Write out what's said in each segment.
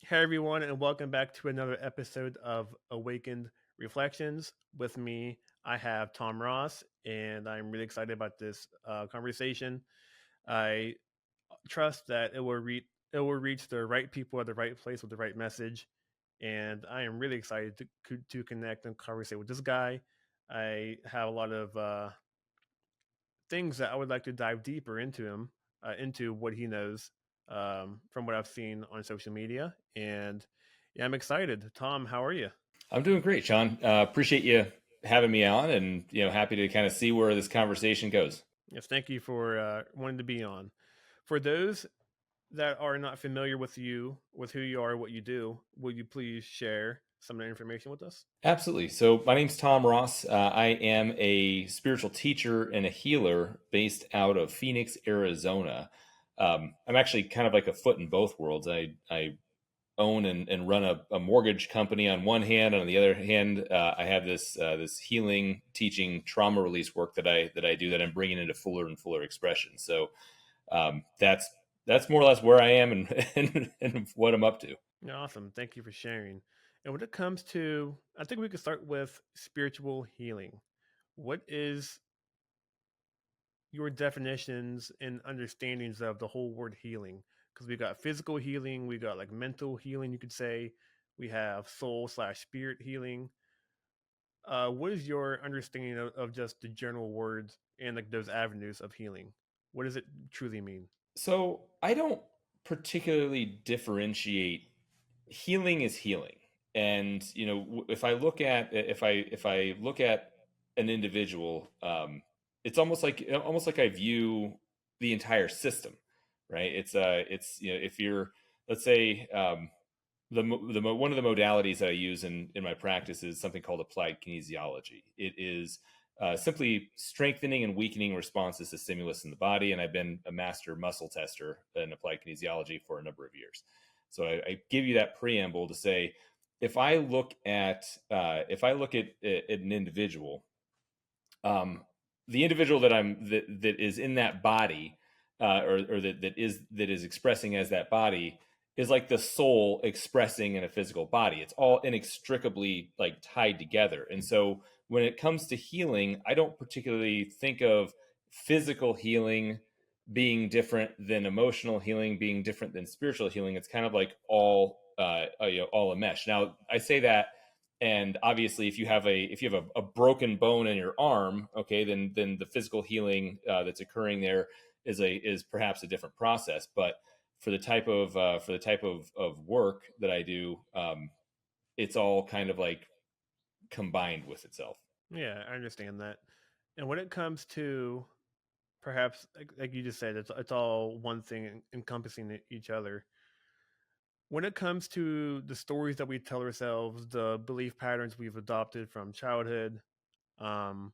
Hey everyone, and welcome back to another episode of Awakened Reflections. With me, I have Tom Ross, and I'm really excited about this conversation. I trust that it will reach the right people at the right place with the right message, and I am really excited to connect and conversate with this guy. I have a lot of things that I would like to dive deeper into into what he knows from what I've seen on social media. And yeah, I'm excited. Tom, how are you? I'm doing great, Sean. Appreciate you having me on, and happy to kind of see where this conversation goes. Yes, thank you for wanting to be on. For those that are not familiar with you, with who you are, what you do, will you please share some of the information with us? Absolutely. So my name's Tom Ross. I am a spiritual teacher and a healer based out of Phoenix, Arizona. I'm actually kind of like a foot in both worlds. I own and run a mortgage company on one hand, and on the other hand, I have this healing, teaching, trauma release work that I do that I'm bringing into fuller and fuller expression. So that's more or less where I am and and what I'm up to. Yeah, awesome. Thank you for sharing. And when it comes to, I think we could start with spiritual healing. What is your definitions and understandings of the whole word healing? Because we got physical healing, we got like mental healing, you could say, we have soul/spirit healing. What is your understanding of just the general words and like those avenues of healing? What does it truly mean? So I don't particularly differentiate. Healing is healing, and if I look at an individual, it's almost like I view the entire system, right? It's if you're, let's say, one of the modalities that I use in my practice is something called applied kinesiology. It is simply strengthening and weakening responses to stimulus in the body, and I've been a master muscle tester in applied kinesiology for a number of years. So I give you that preamble to say, if I look at an individual, um, the individual that is in that body, or that is expressing as that body, is like the soul expressing in a physical body. It's all inextricably like tied together. And so when it comes to healing, I don't particularly think of physical healing being different than emotional healing, being different than spiritual healing. It's kind of like all a mesh. Now I say that, and obviously if you have a broken bone in your arm, okay, then the physical healing that's occurring there is perhaps a different process. But for the type of work that I do, it's all kind of like combined with itself. Yeah, I understand that. And when it comes to perhaps like you just said, it's all one thing encompassing each other. When it comes to the stories that we tell ourselves, the belief patterns we've adopted from childhood, um,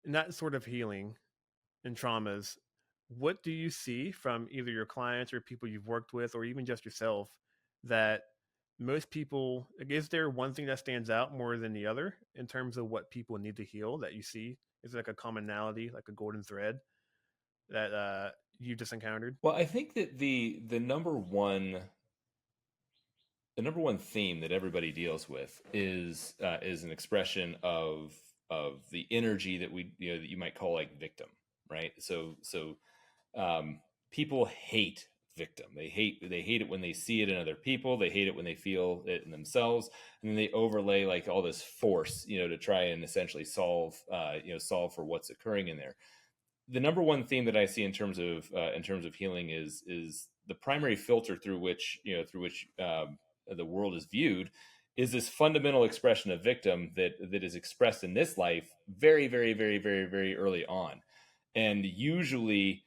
and that sort of healing and traumas, what do you see from either your clients or people you've worked with, or even just yourself, that most people, like, is there one thing that stands out more than the other in terms of what people need to heal that you see? Is there like a commonality, like a golden thread that you just encountered? Well, I think that the number one theme that everybody deals with is an expression of the energy that that you might call like victim, right? So people hate victim. They hate it when they see it in other people. They hate it when they feel it in themselves, and then they overlay like all this force, to try and essentially solve for what's occurring in there. The number one theme that I see in terms of healing is the primary filter through which the world is viewed is this fundamental expression of victim that is expressed in this life very, very, very, very, very early on. And usually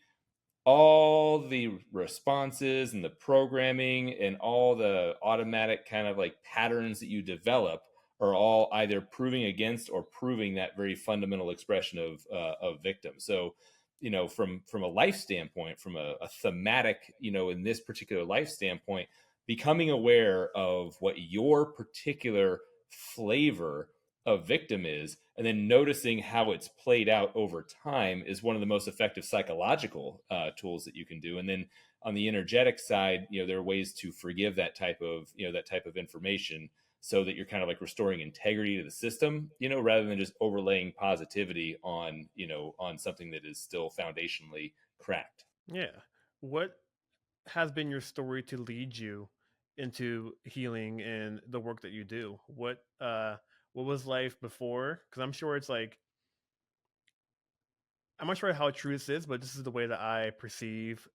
all the responses and the programming and all the automatic kind of like patterns that you develop are all either proving against or proving that very fundamental expression of victim. So, from a life standpoint, from a thematic, in this particular life standpoint, becoming aware of what your particular flavor of victim is, and then noticing how it's played out over time is one of the most effective psychological tools that you can do. And then on the energetic side, there are ways to forgive that type of information, so that you're kind of like restoring integrity to the system, rather than just overlaying positivity on something that is still foundationally cracked. Yeah. What has been your story to lead you into healing and the work that you do? What was life before? Because I'm sure it's like I'm not sure how true this is, but this is the way that I perceive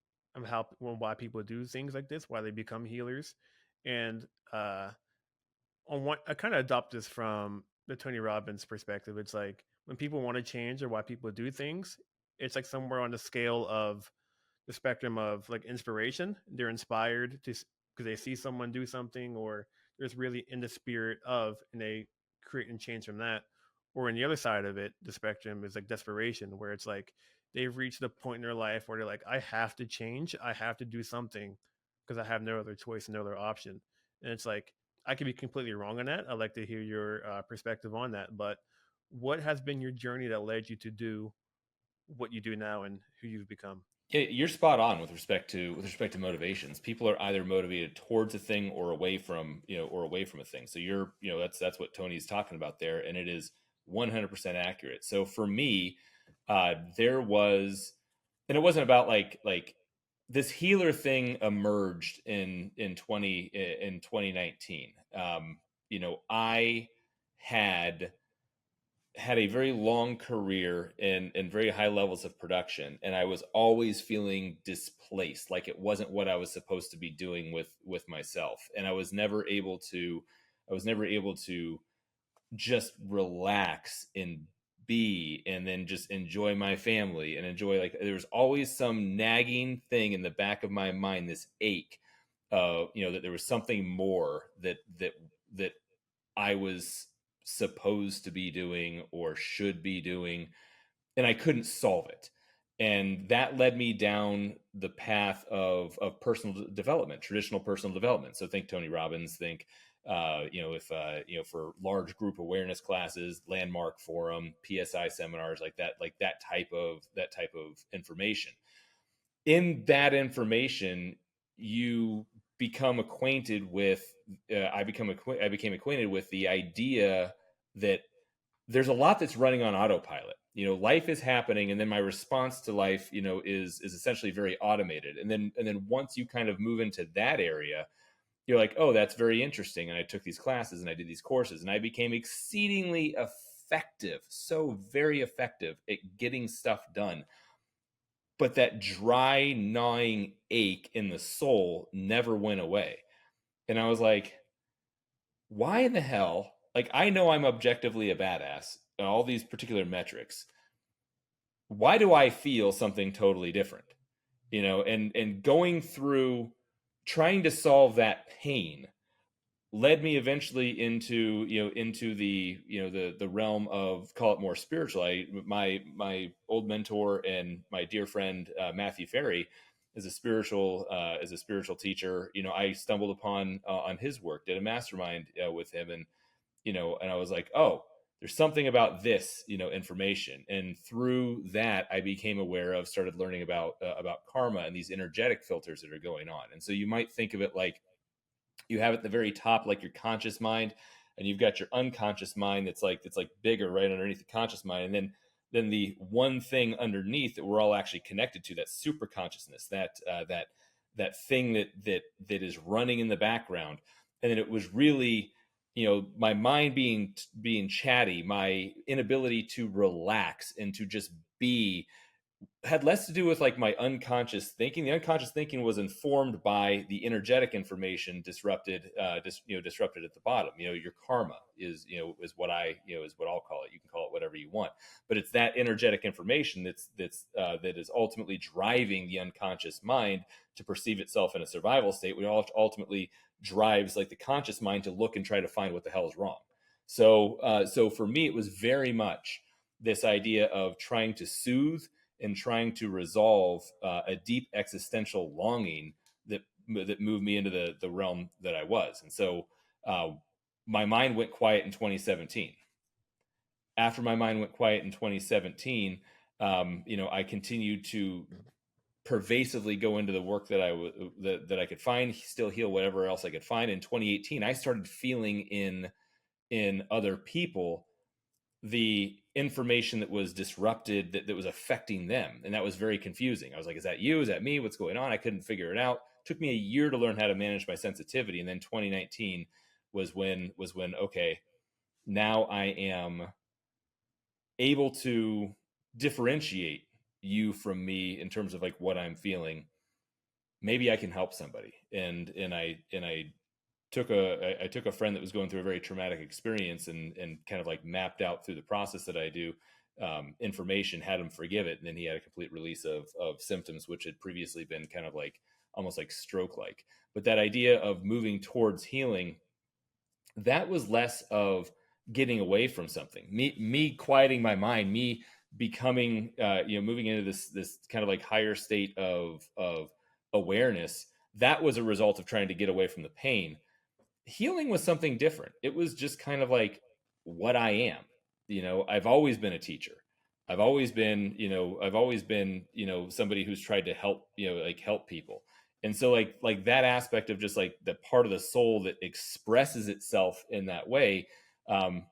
how why people do things like this, why they become healers, and uh, on one I kind of adopt this from the Tony Robbins perspective. It's like when people want to change or why people do things, it's like somewhere on the scale of the spectrum of like inspiration. They're inspired to because they see someone do something, or there's really in the spirit of, and they create and change from that. Or on the other side of it, the spectrum is like desperation, where it's like they've reached the point in their life where they're like, I have to change, I have to do something because I have no other choice, no other option. And it's like I could be completely wrong on that. I'd like to hear your perspective on that. But what has been your journey that led you to do what you do now and who you've become? Yeah, you're spot on with respect to motivations. People are either motivated towards a thing or away from a thing. So that's what Tony's talking about there, and it is 100% accurate. So for me, there was, and it wasn't about like this healer thing emerged in 2019. I had had a very long career in very high levels of production, and I was always feeling displaced, like it wasn't what I was supposed to be doing with myself, and I was never able to just relax and be, and then just enjoy my family and enjoy, like, there was always some nagging thing in the back of my mind, this ache, that there was something more that I was supposed to be doing or should be doing, and I couldn't solve it. And that led me down the path of personal development, traditional personal development. So think Tony Robbins, think, if for large group awareness classes, landmark forum, PSI seminars, like that type of information. In that information, you become acquainted with. I became acquainted with the idea that there's a lot that's running on autopilot. Life is happening, and then my response to life, is essentially very automated. And then once you kind of move into that area, you're like, oh, that's very interesting. And I took these classes and I did these courses, and I became exceedingly effective, so very effective at getting stuff done. But that dry, gnawing ache in the soul never went away. And I was like, why in the hell? Like, I know I'm objectively a badass in all these particular metrics. Why do I feel something totally different? And going through trying to solve that pain led me eventually into the realm of, call it, more spiritual. My old mentor and my dear friend, Matthew Ferry, is a spiritual teacher. I stumbled upon on his work, did a mastermind with him, and I was like, oh, there's something about this information. And through that, I became aware of, started learning about karma and these energetic filters that are going on. And so you might think of it like, you have at the very top, like, your conscious mind, and you've got your unconscious mind that's like bigger right underneath the conscious mind, and then the one thing underneath that we're all actually connected to, that super consciousness, that thing that is running in the background. And then it was really, my mind being chatty, my inability to relax and to just be, had less to do with like my unconscious thinking. The unconscious thinking was informed by the energetic information disrupted at the bottom. Your karma is what I'll call it. You can call it whatever you want, but it's that energetic information that is ultimately driving the unconscious mind to perceive itself in a survival state, which ultimately drives, like, the conscious mind to look and try to find what the hell is wrong. So for me, it was very much this idea of trying to soothe and trying to resolve a deep existential longing that moved me into the realm that I was. And so uh, my mind went quiet in 2017. After my mind went quiet in 2017, I continued to pervasively go into the work that that I could find, still heal whatever else I could find. In 2018, I started feeling in other people the information that was disrupted, that was affecting them, and that was very confusing. I was like, is that you? Is that me? What's going on? I couldn't figure it out. It took me a year to learn how to manage my sensitivity, and then 2019 was when okay, now I am able to differentiate you from me in terms of like what I'm feeling. Maybe I can help somebody. And I took a friend that was going through a very traumatic experience, and kind of like mapped out through the process that I do, information, had him forgive it, and then he had a complete release of symptoms which had previously been kind of like almost like stroke like. But that idea of moving towards healing, that was less of getting away from something, me quieting my mind, me becoming moving into this kind of like higher state of awareness. That was a result of trying to get away from the pain. Healing was something different. It was just kind of like what I am. I've always been a teacher. I've always been, somebody who's tried to help, like help people. And so like that aspect of just like the part of the soul that expresses itself in that way,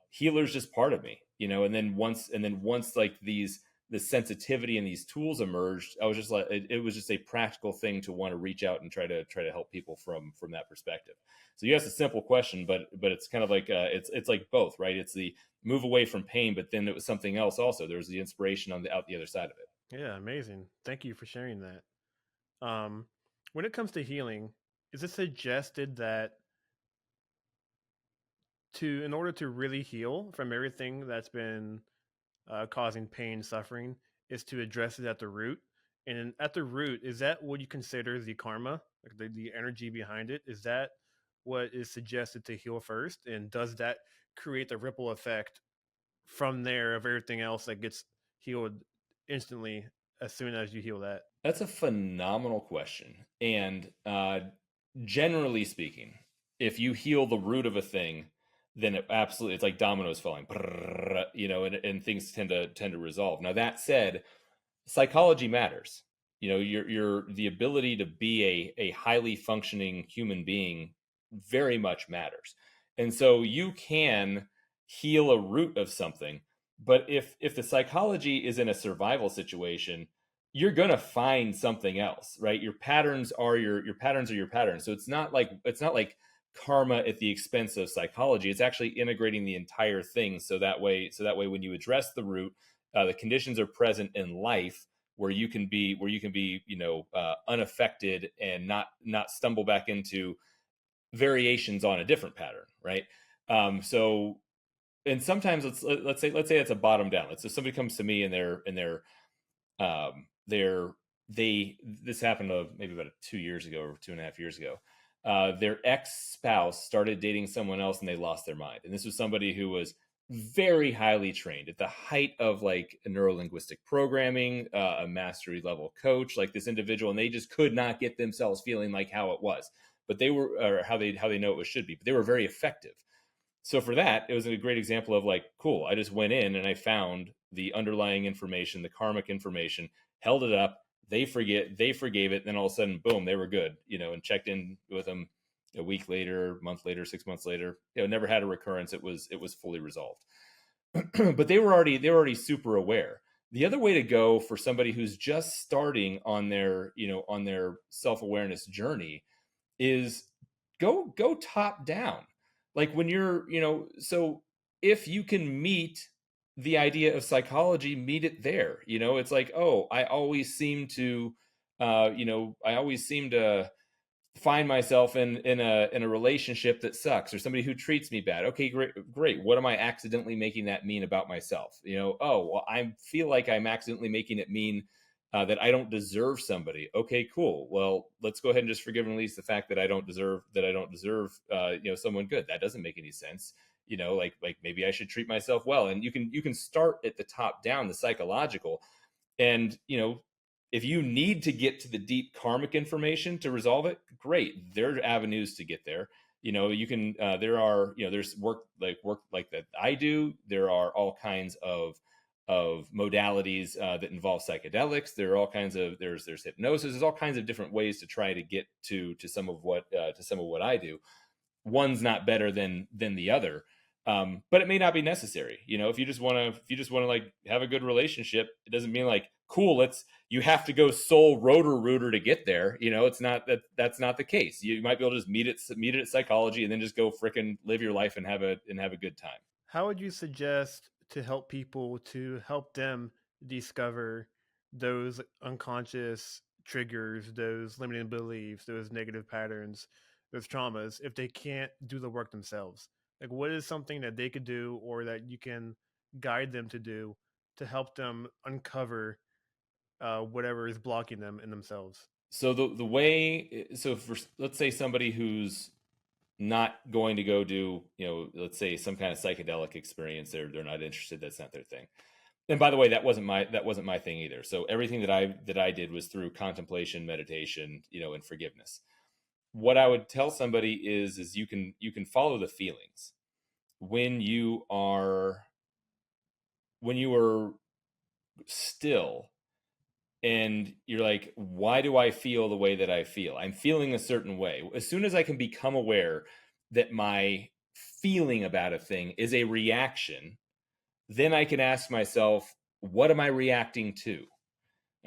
healer's just part of me, and then once like the sensitivity and these tools emerged, I was just like, it was just a practical thing to want to reach out and try to help people from that perspective. So you asked a simple question, but it's kind of like it's like both, right? It's the move away from pain, but then it was something else also. There was the inspiration on the other side of it. Yeah, amazing. Thank you for sharing that. Um, when it comes to healing, is it suggested that in order to really heal from everything that's been causing pain, suffering, is to address it at the root? And at the root, is that what you consider the karma, like the energy behind it? Is that what is suggested to heal first? And does that create the ripple effect from there of everything else that gets healed instantly as soon as you heal that? That's a phenomenal question. And generally speaking, if you heal the root of a thing, then it absolutely, it's like dominoes falling, and things tend to resolve. Now that said, psychology matters. Your the ability to be a highly functioning human being very much matters. And so you can heal a root of something, but if the psychology is in a survival situation, you're going to find something else, right? Your patterns are your patterns are your patterns. So it's not like karma at the expense of psychology. It's actually integrating the entire thing, so that way when you address the root, the conditions are present in life where you can be unaffected, and not stumble back into variations on a different pattern, right? So, and sometimes let's say it's a bottom down. Let's say somebody comes to me and they're they this happened maybe about 2 years ago or 2.5 years ago. Their ex-spouse started dating someone else and they lost their mind. And this was somebody who was very highly trained at the height of like neuro-linguistic programming, a mastery level coach, like this individual, and they just could not get themselves feeling like how it was, but they were, or how they know it should be, but they were very effective. So for that, it was a great example of like, cool, I just went in and I found the underlying information, the karmic information, held it up, they forgave it, and then all of a sudden, boom, they were good, and checked in with them a week later, month later, 6 months later, never had a recurrence. It was fully resolved. But they were already super aware. The other way to go for somebody who's just starting on their self-awareness journey is go top down. Like when so if you can meet the idea of psychology, meet it there. It's like, oh, I always seem to find myself in a relationship that sucks, or somebody who treats me bad. Okay, great. What am I accidentally making that mean about myself? Oh, well, I feel like I'm accidentally making it mean that I don't deserve somebody. Okay, cool. Well, let's go ahead and just forgive and release the fact that I don't deserve someone good. That doesn't make any sense. Like maybe I should treat myself well. And you can start at the top down, the psychological, and if you need to get to the deep karmic information to resolve it, great. There are avenues to get there. You can. There's work like that I do. There are all kinds of modalities that involve psychedelics. There are all kinds of there's hypnosis. There's all kinds of different ways to try to get to some of what I do. One's not better than the other, but it may not be necessary. If you just want to like have a good relationship, it doesn't mean like cool. You have to go soul rotor rooter to get there. It's not that's not the case. You might be able to just meet it at psychology and then just go fricking live your life and have a good time. How would you suggest to help people to help them discover those unconscious triggers, those limiting beliefs, those negative patterns, those traumas, if they can't do the work themselves? Like, what is something that they could do or that you can guide them to do to help them uncover whatever is blocking them in themselves? So the way so for let's say somebody who's not going to go do, let's say some kind of psychedelic experience, they're not interested, that's not their thing. And by the way, that wasn't my thing either. So everything that I did was through contemplation, meditation, and forgiveness. What I would tell somebody is you can follow the feelings when you are still, and you're like, why do I feel the way that I feel? I'm feeling a certain way. As soon as I can become aware that my feeling about a thing is a reaction, then I can ask myself, what am I reacting to?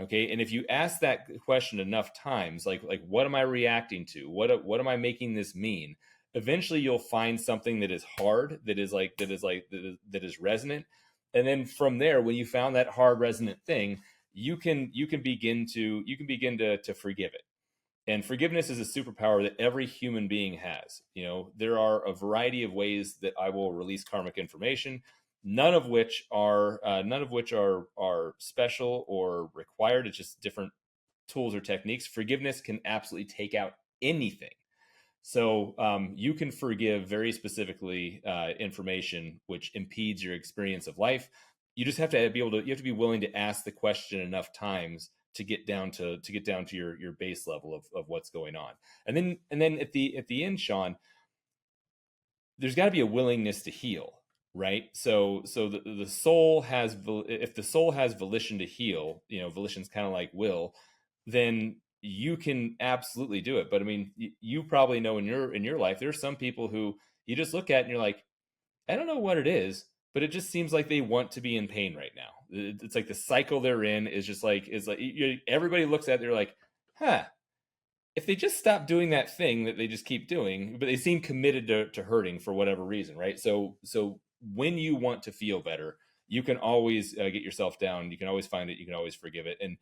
Okay. And if you ask that question enough times, like what am I reacting to? What am I making this mean? Eventually you'll find something that is hard, that is resonant. And then from there, when you found that hard resonant thing, you can begin to forgive it. And forgiveness is a superpower that every human being has. There are a variety of ways that I will release karmic information, none of which are special or required. It's just different tools or techniques. Forgiveness can absolutely take out anything. So you can forgive very specifically information which impedes your experience of life. You just have to you have to be willing to ask the question enough times to get down to your base level of what's going on. And then at the end, Shaun, there's got to be a willingness to heal, right? So the soul has, if the soul has volition to heal, volition's kind of like will, then you can absolutely do it. But I mean, you probably know in your life there's some people who you just look at and you're like, I don't know what it is, but it just seems like they want to be in pain right now. It's like the cycle they're in is like everybody looks at it, they're like, huh, if they just stop doing that thing that they just keep doing, but they seem committed to hurting for whatever reason, right? So when you want to feel better, you can always get yourself down. You can always find it. You can always forgive it, and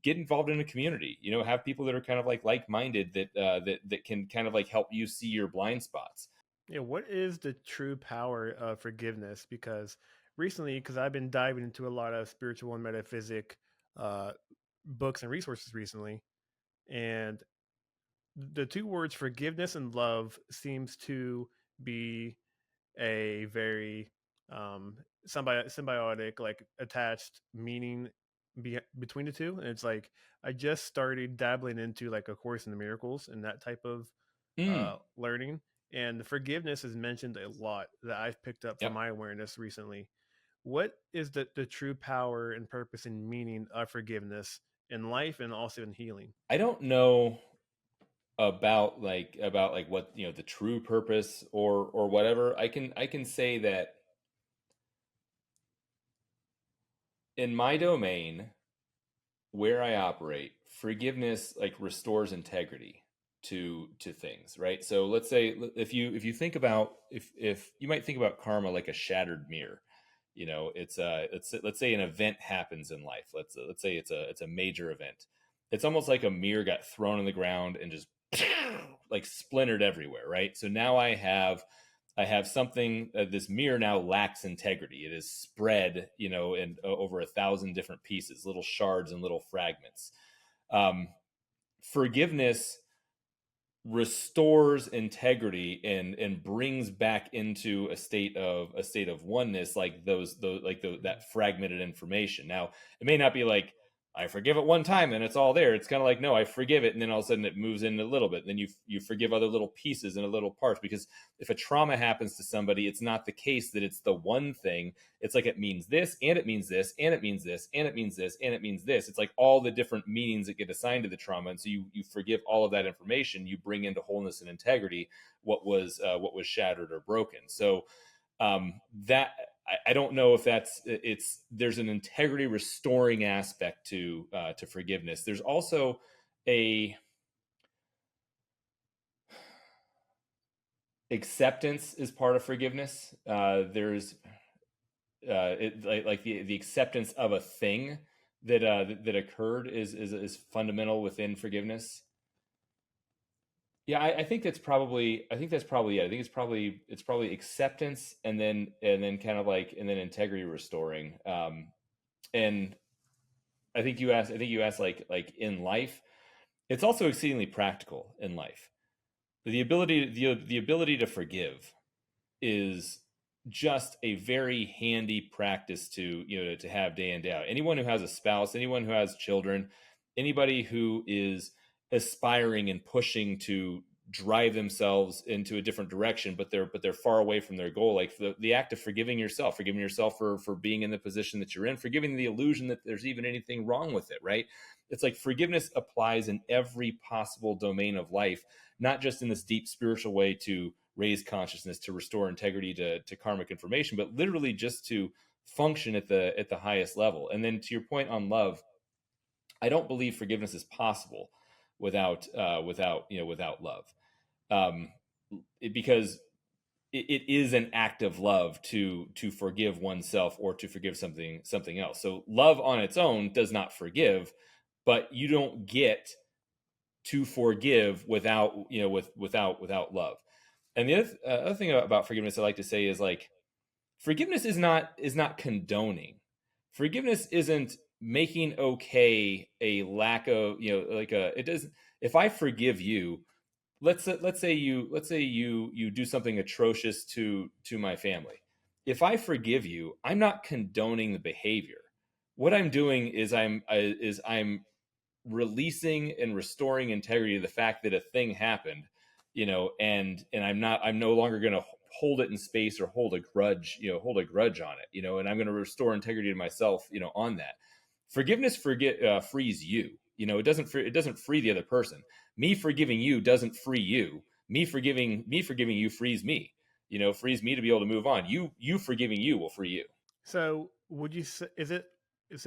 get involved in a community. Have people that are kind of like-minded that can kind of like help you see your blind spots. Yeah, what is the true power of forgiveness? Because recently, because I've been diving into a lot of spiritual and metaphysic uh, books and resources recently, and the two words forgiveness and love seems to be a very um, symbiotic, like attached meaning between the two. And it's like I just started dabbling into like a Course in the Miracles and that type of Mm, learning. And the forgiveness is mentioned a lot that I've picked up from yep. my awareness recently. What is the true power and purpose and meaning of forgiveness in life and also in healing? I don't know about what the true purpose or whatever. I can say that in my domain where I operate, forgiveness like restores integrity to things, right? So let's say if you think about if you might think about karma like a shattered mirror. Let's say an event happens in life. Let's say it's a major event. It's almost like a mirror got thrown on the ground and just like splintered everywhere, right? So now I have something. This mirror now lacks integrity. It is spread, in over 1,000 different pieces, little shards and little fragments. Um, Forgiveness restores integrity and brings back into a state of oneness, like that fragmented information. Now, it may not be like I forgive it one time and it's all there. It's kind of like, no, I forgive it, and then all of a sudden it moves in a little bit. Then you forgive other little pieces and a little parts, because if a trauma happens to somebody, it's not the case that it's the one thing. It's like, it means this, and it means this, and it means this, and it means this, and it means this. It's like all the different meanings that get assigned to the trauma, and so you forgive all of that information. You bring into wholeness and integrity what was shattered or broken. So that I don't know if there's an integrity restoring aspect to forgiveness. There's also a acceptance is part of forgiveness. There's like the acceptance of a thing that occurred is fundamental within forgiveness. Yeah, I think that's probably I think that's probably yeah. I think it's probably acceptance, and then kind of like, and then integrity restoring. And I think you asked like in life, it's also exceedingly practical in life. The ability to forgive is just a very handy practice to, to have day in, day out. Anyone who has a spouse, anyone who has children, anybody who is aspiring and pushing to drive themselves into a different direction, but they're far away from their goal, like the act of forgiving yourself for being in the position that you're in, forgiving the illusion that there's even anything wrong with it, right? It's like forgiveness applies in every possible domain of life, not just in this deep spiritual way to raise consciousness, to restore integrity to karmic information, but literally just to function at the highest level. And then to your point on love, I don't believe forgiveness is possible without love, um, because it is an act of love to forgive oneself or to forgive something else. So love on its own does not forgive, but you don't get to forgive without love. And the other thing about forgiveness I like to say is, like, forgiveness is not condoning. Forgiveness isn't making okay a lack of, like, a it doesn't. If I forgive you, let's say you do something atrocious to my family. If I forgive you, I'm not condoning the behavior. What I'm doing is I'm releasing and restoring integrity to the fact that a thing happened, and I'm no longer going to hold it in space or hold a grudge on it, and I'm going to restore integrity to myself, on that. Forgiveness frees you. It doesn't free the other person. Me forgiving you doesn't free you. Me forgiving you frees me. Frees me to be able to move on. You forgiving you will free you. So, would you say is it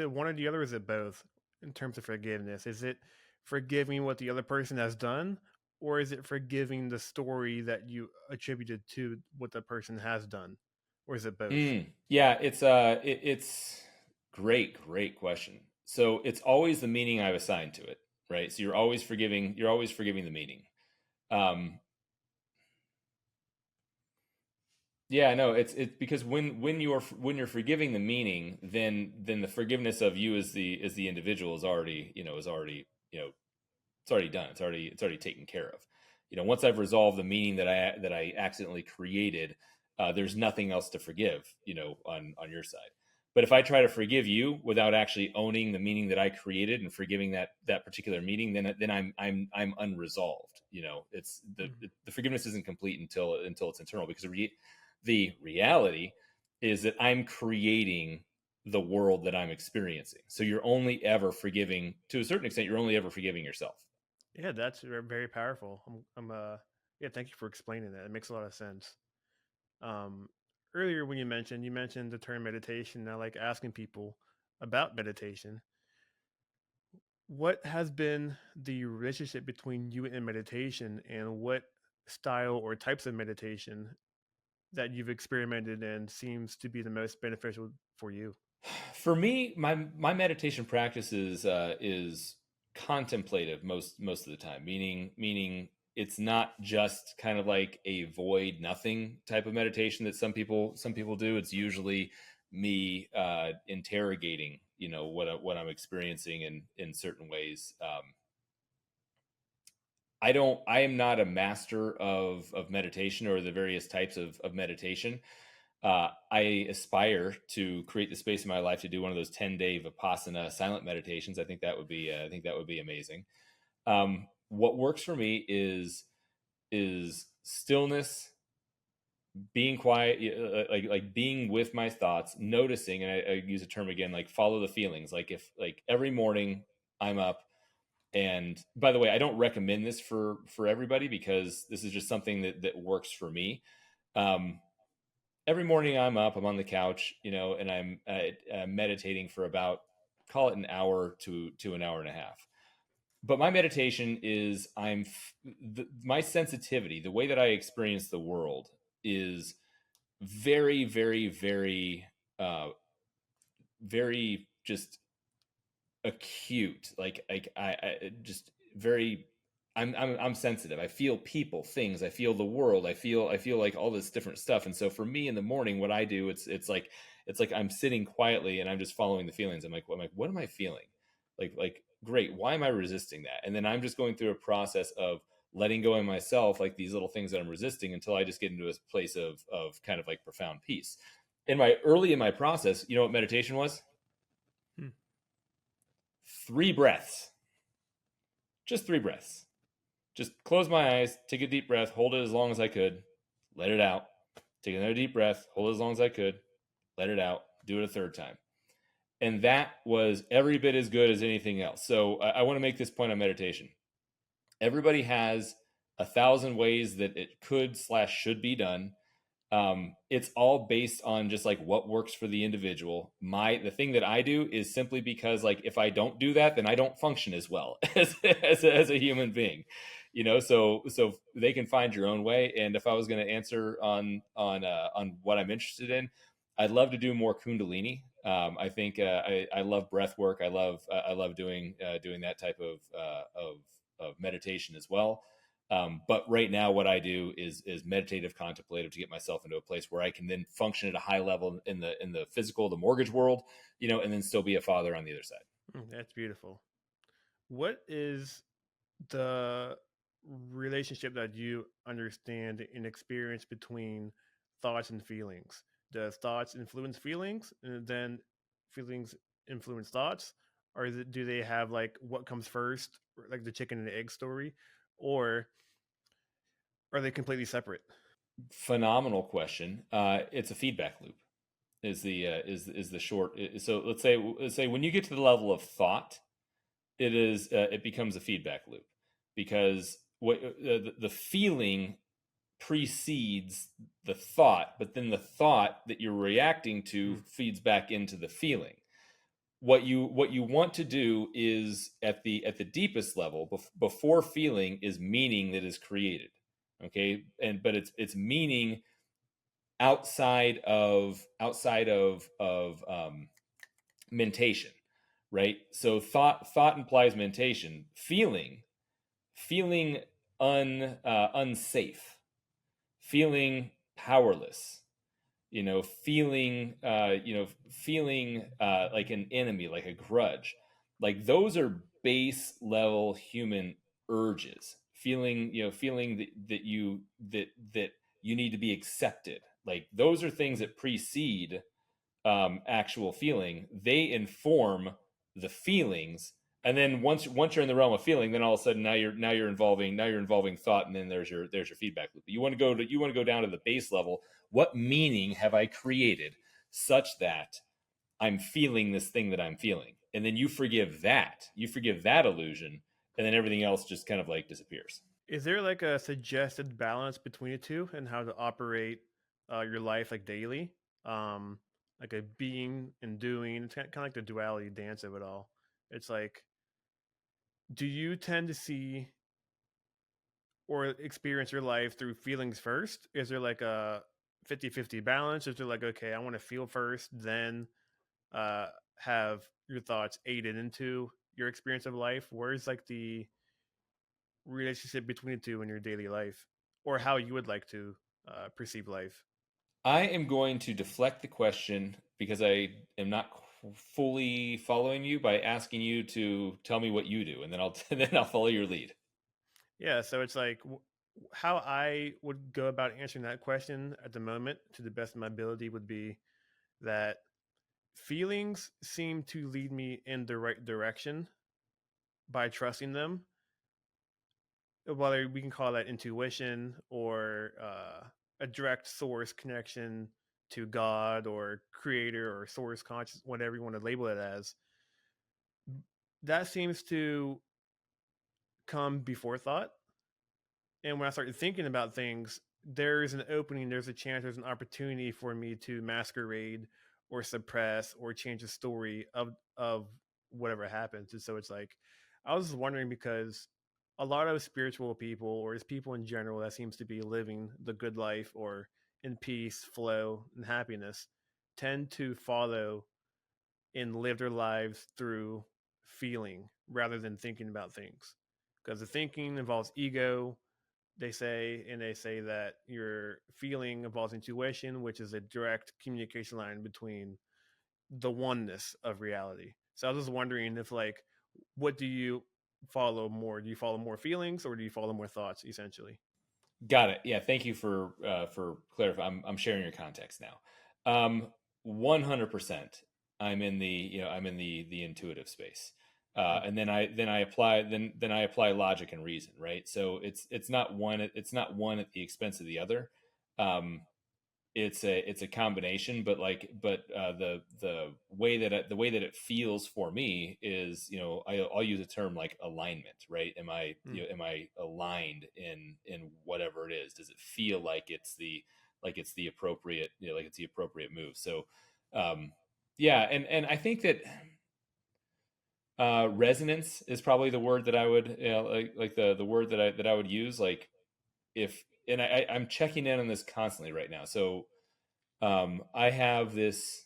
one or the other? Or is it both in terms of forgiveness? Is it forgiving what the other person has done, or is it forgiving the story that you attributed to what the person has done, or is it both? Yeah, it's great question. So it's always the meaning I've assigned to it, right? So you're always forgiving the meaning. Um, yeah, no, it's because when you're forgiving the meaning, then the forgiveness of you as the individual is already it's already done. It's already taken care of. Once I've resolved the meaning that I accidentally created, there's nothing else to forgive. On your side. But if I try to forgive you without actually owning the meaning that I created and forgiving that particular meaning, then I'm unresolved. It's Mhm. the forgiveness isn't complete until it's internal, because the reality is that I'm creating the world that I'm experiencing. So you're only ever forgiving, to a certain extent, you're only ever forgiving yourself. Yeah, that's very powerful. Yeah, thank you for explaining that. It makes a lot of sense. Um, Earlier when you mentioned the term meditation. I like asking people about meditation. What has been the relationship between you and meditation, and what style or types of meditation that you've experimented and seems to be the most beneficial for you? For me, my meditation practice is contemplative most of the time. Meaning it's not just kind of like a void nothing type of meditation that some people do. It's usually me interrogating, what I'm experiencing in certain ways. I am not a master of meditation or the various types of meditation. I aspire to create the space in my life to do one of those 10-day Vipassana silent meditations. I think that would be amazing. What works for me is stillness, being quiet, like being with my thoughts, noticing, and I use a term again, like follow the feelings. Like if like every morning I'm up, and by the way, I don't recommend this for everybody because this is just something that works for me. Um, every morning I'm up, I'm on the couch, and I'm meditating for about, call it an hour to an hour and a half. But my meditation is my sensitivity, the way that I experience the world is very, very, very, very just acute. Like I just very. I'm sensitive. I feel people, things. I feel the world. I feel like all this different stuff. And so for me in the morning, what I do, it's like I'm sitting quietly and I'm just following the feelings. I'm like, what am I feeling? Like great. Why am I resisting that? And then I'm just going through a process of letting go of myself, like these little things that I'm resisting, until I just get into a place of kind of like profound peace. In my process, you know what meditation was? Hmm. 3 breaths, just 3 breaths. Just close my eyes, take a deep breath, hold it as long as I could, let it out. Take another deep breath, hold it as long as I could, let it out. Do it a third time. And that was every bit as good as anything else. So I want to make this point on meditation. Everybody has 1,000 ways that it could/should be done. It's all based on just like what works for the individual. The thing that I do is simply because like if I don't do that, then I don't function as well as a human being, so they can find your own way. And if I was going to answer on what I'm interested in, I'd love to do more kundalini. I think I love breath work. I love doing that type of meditation as well. But right now, what I do is meditative, contemplative, to get myself into a place where I can then function at a high level in the physical, the mortgage world, and then still be a father on the other side. That's beautiful. What is the relationship that you understand and experience between thoughts and feelings? Does thoughts influence feelings, and then feelings influence thoughts, or do they have like what comes first, like the chicken and the egg story, or are they completely separate? Phenomenal question. It's a feedback loop. Is the short. So let's say when you get to the level of thought, it becomes a feedback loop, because the feeling precedes the thought, but then the thought that you're reacting to Hmm. feeds back into the feeling. What you want to do is at the deepest level, before feeling, is meaning that is created. Okay, but it's meaning outside of mentation, right? So thought implies mentation. Feeling unsafe, feeling powerless, feeling like an enemy, like a grudge. Like those are base level human urges. Feeling that you need to be accepted. Like those are things that precede actual feeling. They inform the feelings, and then once you're in the realm of feeling, then all of a sudden now you're involving thought, and then there's your feedback loop. But you want to go down to the base level. What meaning have I created such that I'm feeling this thing that I'm feeling? And then you forgive that illusion, and then everything else just kind of like disappears. Is there like a suggested balance between the two and how to operate your life like daily? Um, like a being and doing. It's kind of like the duality dance of it all. It's like, do you tend to see or experience your life through feelings first? Is there like a 50-50 balance? Is there like, okay, I want to feel first, then uh, have your thoughts aided into your experience of life? Where's like the relationship between the two in your daily life, or how you would like to perceive life? I am going to deflect the question because I am not fully following you, by asking you to tell me what you do, and then I'll then I'll follow your lead. Yeah, so it's like, how I would go about answering that question at the moment, to the best of my ability, would be that feelings seem to lead me in the right direction by trusting them. Whether we can call that intuition or a direct source connection to God or creator or source conscious, whatever you want to label it as, that seems to come before thought. And when I started thinking about things, there's an opening, there's a chance, there's an opportunity for me to masquerade or suppress or change the story of whatever happens. And so it's like, I was wondering, because a lot of spiritual people, or as people in general that seems to be living the good life or in peace, flow, and happiness, tend to follow and live their lives through feeling rather than thinking about things. Because the thinking involves ego, they say, and they say that your feeling involves intuition, which is a direct communication line between the oneness of reality. So I was just wondering if, like, what do you follow more? Do you follow more feelings or do you follow more thoughts, essentially? Got it. Yeah, thank you for clarifying. I'm sharing your context now. 100%. I'm in the I'm in the intuitive space, Mm, and then I apply logic and reason, right? So it's not one at the expense of the other. Um, it's a combination, but the way that it feels for me is, I'll use a term like alignment, right? mm, Am I aligned in whatever it is? Does it feel like it's the appropriate, like it's the appropriate move? So yeah, and I think that resonance is probably the word that I would, like the word that I would use. Like, if and I'm checking in on this constantly right now. So I have this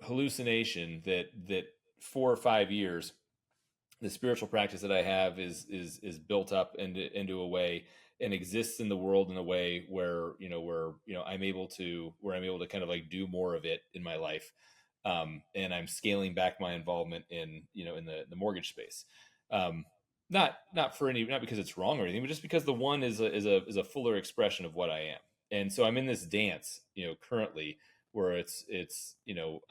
hallucination that 4 or 5 years, the spiritual practice that I have is built up into a way and exists in the world in a way where I'm able to kind of like do more of it in my life, and I'm scaling back my involvement in in the mortgage space. Um, not because it's wrong or anything, but just because the one is a fuller expression of what I am. And so I'm in this dance, currently, where it's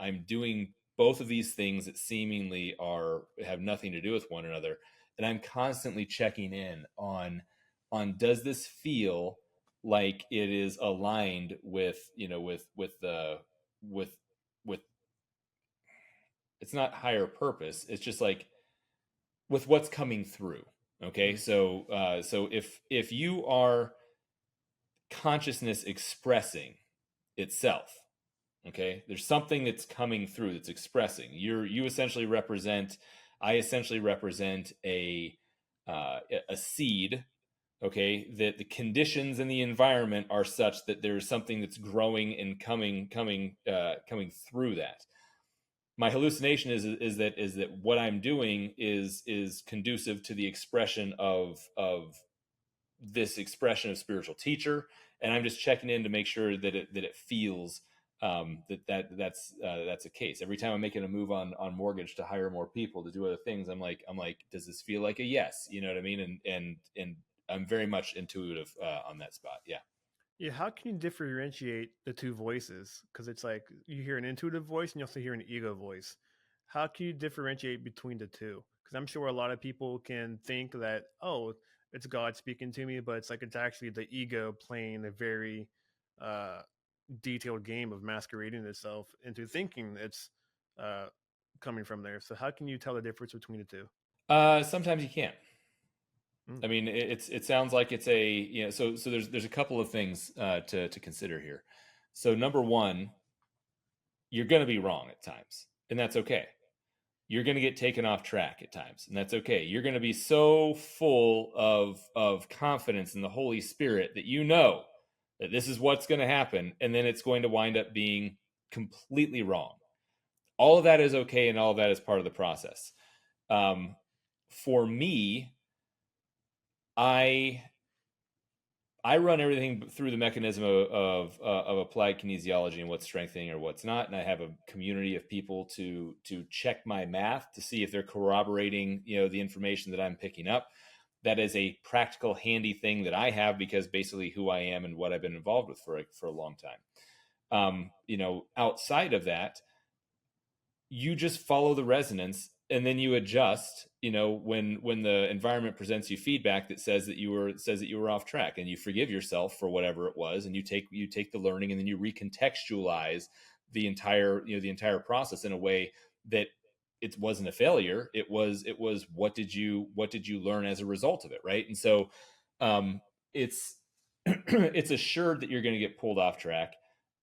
I'm doing both of these things that seemingly are have nothing to do with one another, and I'm constantly checking in on does this feel like it is aligned with with with it's not higher purpose, it's just like with what's coming through. Okay, mm, so if you are consciousness expressing itself, okay, there's something that's coming through that's expressing. You essentially represent, I essentially represent a seed, okay, that the conditions in the environment are such that there's something that's growing and coming through that. My hallucination is that what I'm doing is conducive to the expression of this expression of spiritual teacher, and I'm just checking in to make sure that it feels, that's the case. Every time I'm making a move on mortgage to hire more people to do other things, I'm like, does this feel like a yes? You know what I mean? And I'm very much intuitive on that spot. Yeah. Yeah, how can you differentiate the two voices? Because it's like you hear an intuitive voice and you also hear an ego voice. How can you differentiate between the two? Because I'm sure a lot of people can think that, oh, it's God speaking to me, but it's like it's actually the ego playing a very uh, detailed game of masquerading itself into thinking it's uh, coming from there. So how can you tell the difference between the two? Sometimes you can't. Mm, I mean, it sounds like it's a, so there's a couple of things to consider here. So number one, you're going to be wrong at times, and that's okay. You're going to get taken off track at times, and that's okay. You're going to be so full of confidence in the Holy Spirit that you know that this is what's going to happen, and then it's going to wind up being completely wrong. All of that is okay, and all of that is part of the process. For me, I I run everything through the mechanism of applied kinesiology and what's strengthening or what's not, and I have a community of people to check my math to see if they're corroborating the information that I'm picking up. That is a practical, handy thing that I have because basically who I am and what I've been involved with for a long time. Outside of that, you just follow the resonance and then you adjust, when the environment presents you feedback that says that you were off track, and you forgive yourself for whatever it was, and you take the learning, and then you recontextualize the entire process in a way that it wasn't a failure. It was what did you learn as a result of it, right? And so it's it's assured that you're going to get pulled off track,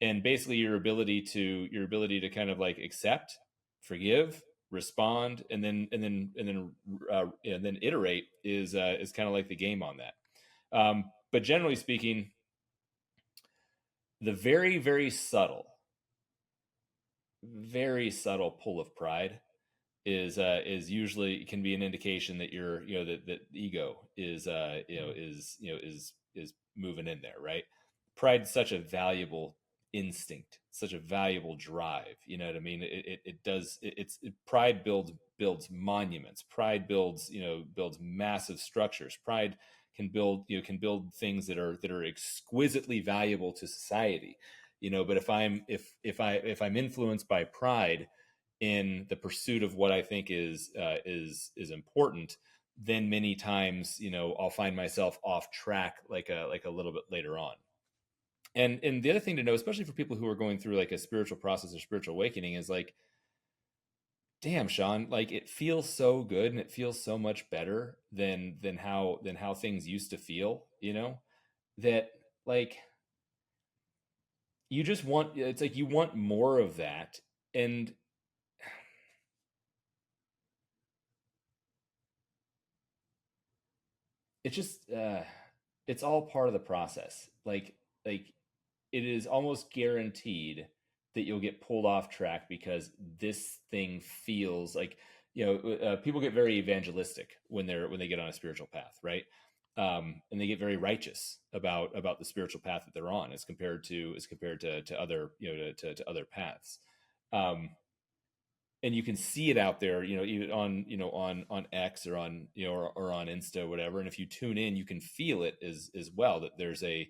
and basically your ability to kind of like accept, forgive, respond, and then iterate is kind of like the game on that. But generally speaking, the very subtle pull of pride is usually can be an indication that you're that ego is moving in there, right? Pride is such a valuable instinct, such a valuable drive. You know what I mean? It does pride builds monuments. Pride builds massive structures. Pride can build things that are exquisitely valuable to society. But if I'm influenced by pride in the pursuit of what I think is important, then many times I'll find myself off track like a little bit later on. And the other thing to know, especially for people who are going through like a spiritual process or spiritual awakening, is like, damn, Shaun, like it feels so good and it feels so much better than how things used to feel, that like you just want it's like you want more of that. And it's just it's all part of the process. Like it is almost guaranteed that you'll get pulled off track because this thing feels like people get very evangelistic when they get on a spiritual path, right? And they get very righteous about the spiritual path that they're on as compared to other to other paths. um, and you can see it out there, even on X or or on Insta or whatever. And if you tune in, you can feel it as well, that there's a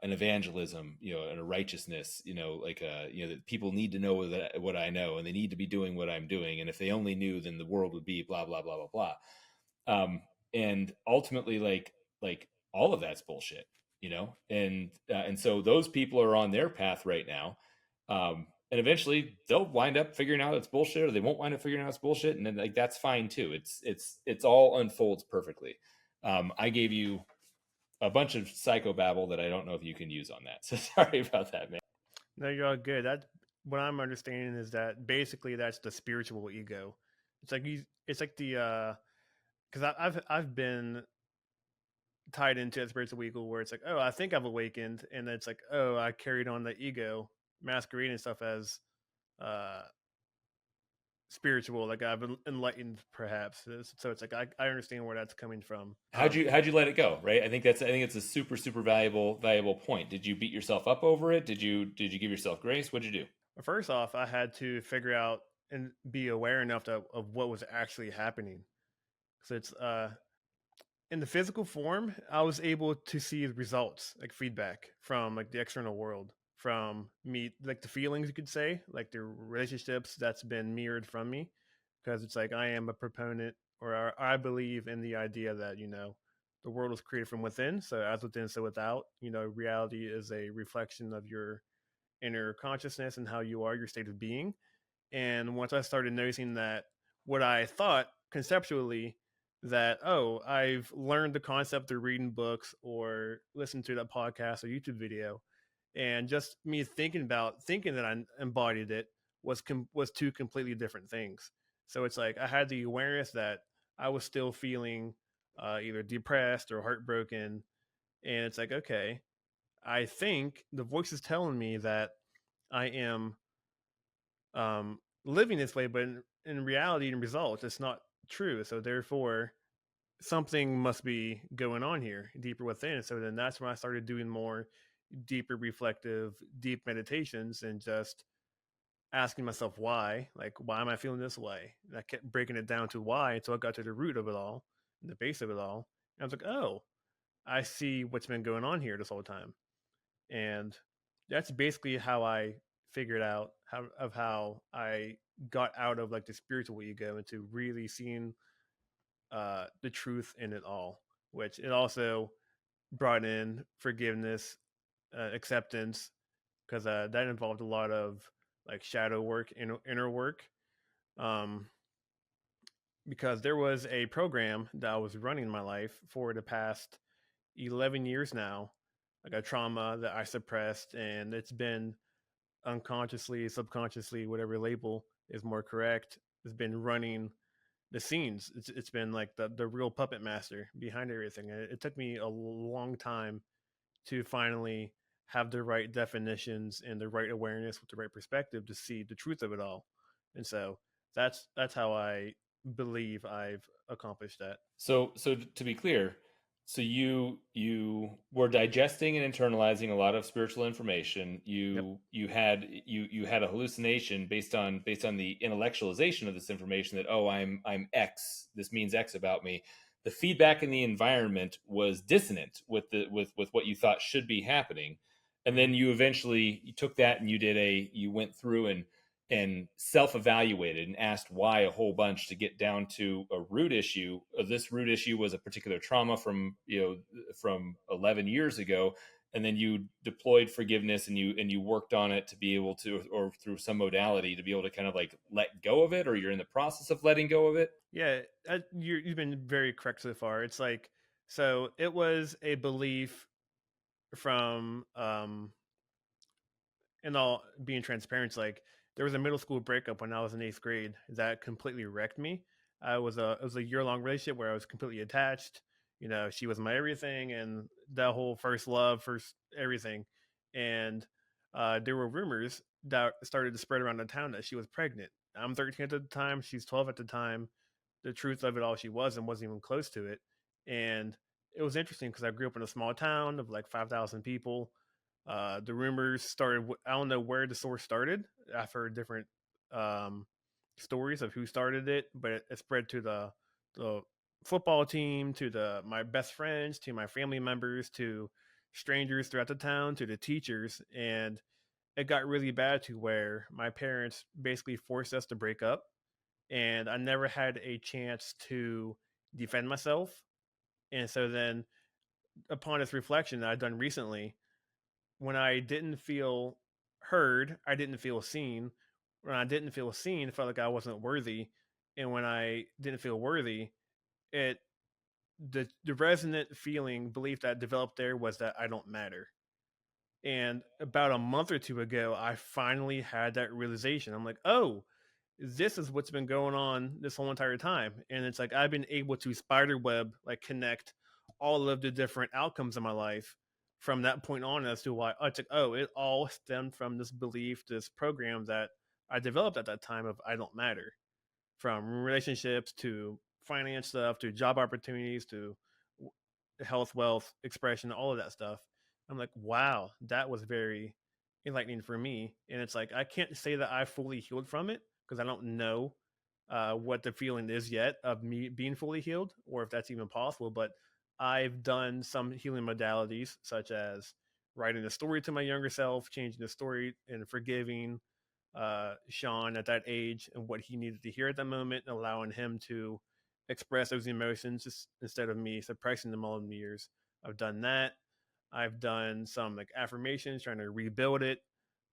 an evangelism, and a righteousness, that people need to know what I know, and they need to be doing what I'm doing, and if they only knew, then the world would be blah blah blah blah blah. And ultimately, like all of that's bullshit, and so those people are on their path right now. And eventually they'll wind up figuring out it's bullshit, or they won't wind up figuring out it's bullshit, and then like that's fine too. It's all unfolds perfectly. I gave you a bunch of psychobabble that I don't know if you can use on that, so sorry about that, man. No, you're all good. That what I'm understanding is that basically that's the spiritual ego. It's like the because I've been tied into a spiritual ego where it's like, oh, I think I've awakened, and then it's like, oh, I carried on the ego masquerading stuff as uh spiritual, like I've been enlightened perhaps. So it's like I understand where that's coming from. How'd you let it go, right? I think it's a super super valuable point. Did you beat yourself up over it? Did you give yourself grace? What'd you do? First off, I had to figure out and be aware enough of what was actually happening. So it's in the physical form, I was able to see the results, like feedback from like the external world, from me, like the feelings you could say, like the relationships that's been mirrored from me, because it's like I am a proponent, or I believe in the idea that the world was created from within, so as within, so without. Reality is a reflection of your inner consciousness and how you are, your state of being. And once I started noticing that what I thought conceptually that, oh, I've learned the concept through reading books or listening to that podcast or YouTube video, and just me thinking that I embodied it was two completely different things. So it's like I had the awareness that I was still feeling either depressed or heartbroken, and it's like, okay, I think the voice is telling me that I am living this way, but in reality and results, it's not true. So therefore, something must be going on here deeper within. So then that's when I started doing more deeper reflective, deep meditations and just asking myself why, like, why am I feeling this way? And I kept breaking it down to why until I got to the root of it all, the base of it all. And I was like, oh, I see what's been going on here this whole time. And that's basically how I figured out how I got out of like the spiritual ego into really seeing the truth in it all, which it also brought in forgiveness, acceptance, because that involved a lot of like shadow work, inner work. Um, because there was a program that I was running in my life for the past 11 years now, like a trauma that I suppressed, and it's been unconsciously, subconsciously, whatever label is more correct, has been running the scenes. It's been like the real puppet master behind everything. And it took me a long time to finally have the right definitions and the right awareness with the right perspective to see the truth of it all. And so that's how I believe I've accomplished that. So to be clear, so you were digesting and internalizing a lot of spiritual information. Yep. You had a hallucination based on the intellectualization of this information that, oh, I'm X. This means X about me. The feedback in the environment was dissonant with with what you thought should be happening, and Mm-hmm. then you took that and you went through and self-evaluated and asked why a whole bunch to get down to a root issue. This root issue was a particular trauma from from 11 years ago, and then you deployed forgiveness and you worked on it to be able to, or through some modality to be able to kind of like let go of it, or you're in the process of letting go of it. Yeah, you've been very correct so far. It's like, so it was a belief from and all being transparent, like there was a middle school breakup when I was in eighth grade that completely wrecked me. It was a year long relationship where I was completely attached. You know, she was my everything, and that whole first love, first everything. And there were rumors that started to spread around the town that she was pregnant. I'm 13 at the time; she's 12 at the time. The truth of it all, she wasn't even close to it. And it was interesting because I grew up in a small town of like 5,000 people. The rumors started. I don't know where the source started. I've heard different um, stories of who started it, but it spread to the football team, to the my best friends, to my family members, to strangers throughout the town, to the teachers, and it got really bad to where my parents basically forced us to break up, and I never had a chance to defend myself. And so then, upon this reflection that I've done recently, when I didn't feel heard, I didn't feel seen. When I didn't feel seen, it felt like I wasn't worthy. And when I didn't feel worthy, it the resonant feeling belief that developed there was that I don't matter. And about a month or two ago, I finally had that realization. I'm like, oh, this is what's been going on this whole entire time. And it's like I've been able to spider web, like connect all of the different outcomes of my life from that point on as to why it's like, oh, it all stemmed from this belief, this program that I developed at that time of I don't matter, from relationships to finance stuff to job opportunities to health, wealth, expression, all of that stuff. I'm like, wow, that was very enlightening for me. And it's like, I can't say that I fully healed from it because I don't know what the feeling is yet of me being fully healed or if that's even possible. But I've done some healing modalities, such as writing a story to my younger self, changing the story, and forgiving Shaun at that age and what he needed to hear at that moment, and allowing him to express those emotions instead of me suppressing them all the years. I've done that. I've done some like affirmations, trying to rebuild it.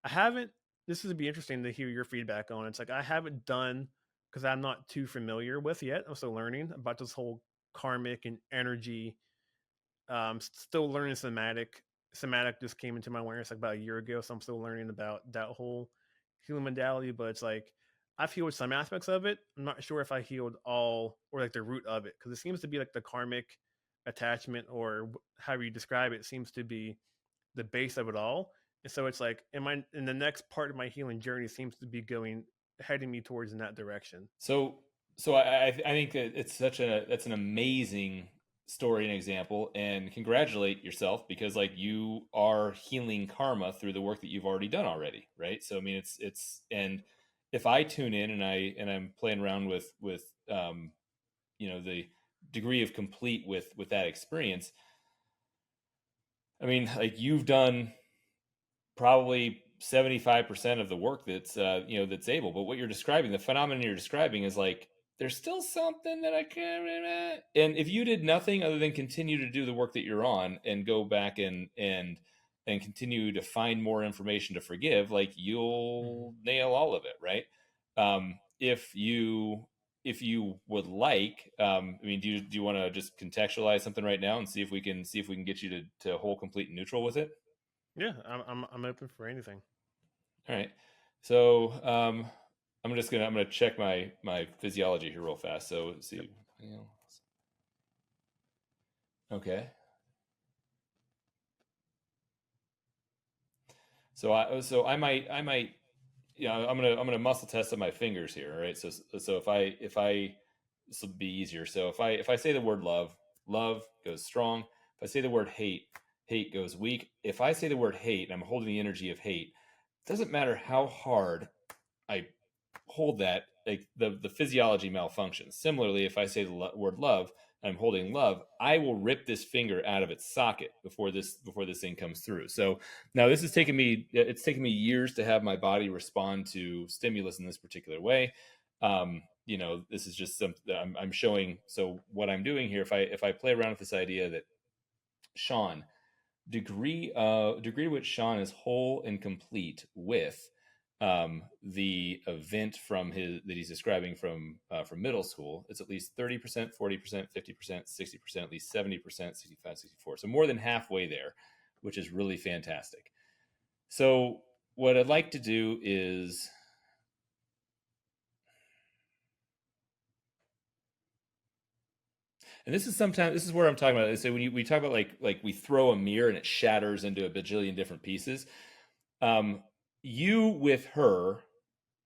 I haven't. This would be interesting to hear your feedback on. It's like I haven't done because I'm not too familiar with yet. I'm still learning about this whole karmic and energy. Still learning somatic. Somatic just came into my awareness like about a year ago, so I'm still learning about that whole healing modality. But it's like I've healed some aspects of it. I'm not sure if I healed all or like the root of it because it seems to be like the karmic attachment or however you describe it seems to be the base of it all. And so it's like, am I in the next part of my healing journey seems to be going heading me towards in that direction. So I think that it's such a that's an amazing story and example and congratulate yourself because like you are healing karma through the work that you've already done already, right? So I mean it's and if I tune in and I'm playing around with the degree of complete with that experience, I mean like you've done probably 75% of the work that's that's able, but what you're describing, the phenomenon you're describing is like there's still something that I can't, and if you did nothing other than continue to do the work that you're on and go back and continue to find more information to forgive, like Mhm. you'll nail all of it, right? If you would like, I mean, do you want to just contextualize something right now and see if we can get you to whole, complete, and neutral with it? Yeah, I'm open for anything. All right. So I'm gonna check my physiology here real fast. So let's Yep. see. Okay. So I might I'm gonna muscle test on my fingers here. All right. So if I this will be easier. So if I say the word love, love goes strong. If I say the word hate, hate goes weak. If I say the word hate and I'm holding the energy of hate, it doesn't matter how hard I hold that, like the physiology malfunctions. Similarly, if I say the word love, I'm holding love, I will rip this finger out of its socket before this thing comes through. So now this is taking me it's taken me years to have my body respond to stimulus in this particular way. This is just something that I'm showing. So what I'm doing here, if I play around with this idea that Shaun, degree to which Shaun is whole and complete with the event from his that he's describing from middle school. It's at least 30%, 40%, 50%, 60%, at least 70%, 65, 64. So more than halfway there, which is really fantastic. So what I'd like to do is, and this is where I'm talking about. So when we talk about like we throw a mirror and it shatters into a bajillion different pieces. Um, you with her,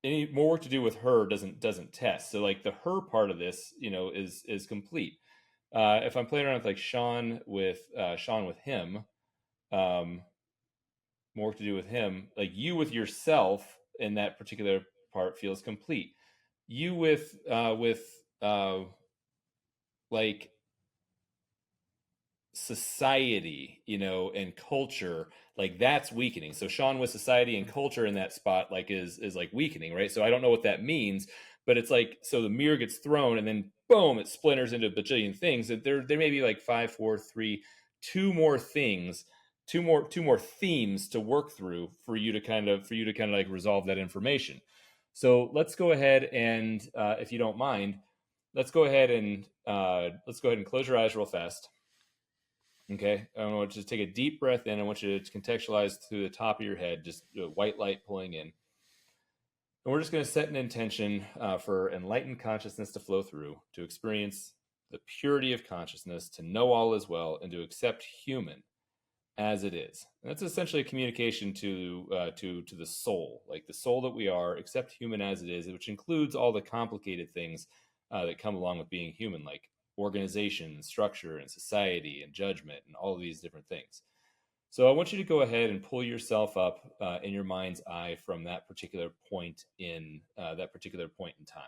any more work to do with her doesn't test. So like the her part of this, is complete. If I'm playing around with like Shaun with him, um, more work to do with him. Like you with yourself in that particular part feels complete. You with uh, like society, and culture, like that's weakening. So Shaun with society and Mm. culture in that spot like is like weakening, right? So I don't know what that means, but it's like so the mirror gets thrown and then boom, it splinters into a bajillion things. That there may be like five, four, three, two more things, two more themes to work through for you to kind of like resolve that information. So let's go ahead and if you don't mind, let's go ahead and close your eyes real fast. Okay, I want you to take a deep breath in. I want you to contextualize through the top of your head, just white light pulling in. And we're just going to set an intention for enlightened consciousness to flow through, to experience the purity of consciousness, to know all is well, and to accept human as it is. And that's essentially a communication to the soul, like the soul that we are, accept human as it is, which includes all the complicated things that come along with being human, like organization, structure, and society, and judgment, and all of these different things. So I want you to go ahead and pull yourself up in your mind's eye from that particular point in time.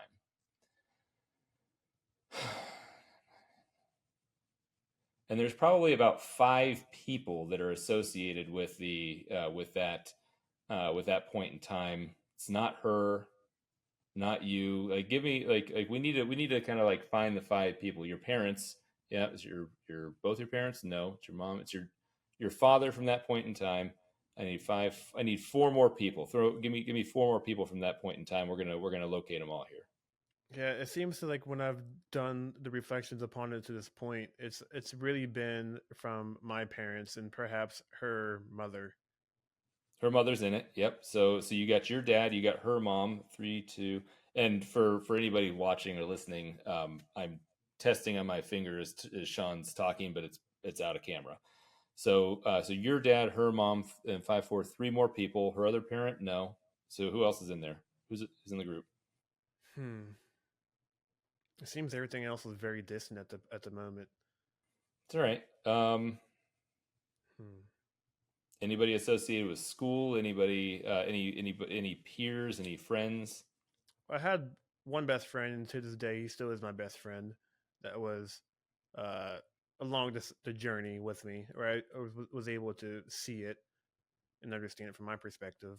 And there's probably about five people that are associated with that point in time. It's not her, not you. Like, give me like we need to kind of like find the five people. Your parents, yeah, is your both your parents? No, it's your mom. It's your father from that point in time. I need five. I need four more people. Give me four more people from that point in time. We're gonna locate them all here. Yeah, it seems to like when I've done the reflections upon it to this point, it's really been from my parents and perhaps her mother. Her mother's in it. Yep. So you got your dad, you got her mom, three, two, and for anybody watching or listening, I'm testing on my fingers as Shaun's talking, but it's out of camera. So your dad, her mom, and five, four, three more people. Her other parent, no. So who else is in there? Who's in the group? Hmm. It seems everything else is very distant at the moment. It's all right. Hmm. Anybody associated with school? Anybody? Any peers? Any friends? I had one best friend, and to this day, he still is my best friend. That was uh, along the journey with me, right? I was able to see it and understand it from my perspective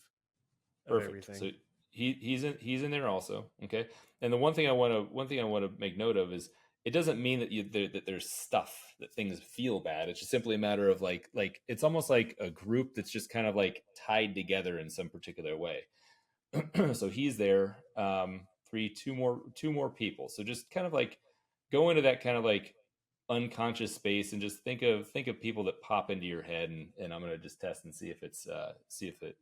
of Perfect. everything. So he's in there also. Okay. And the one thing I want to make note of is it doesn't mean that that there's stuff that things feel bad. It's just simply a matter of like it's almost like a group that's just kind of like tied together in some particular way. So he's there. Two more people. So just kind of like go into that kind of like unconscious space and just think of people that pop into your head, and I'm gonna just test and see if it's see if it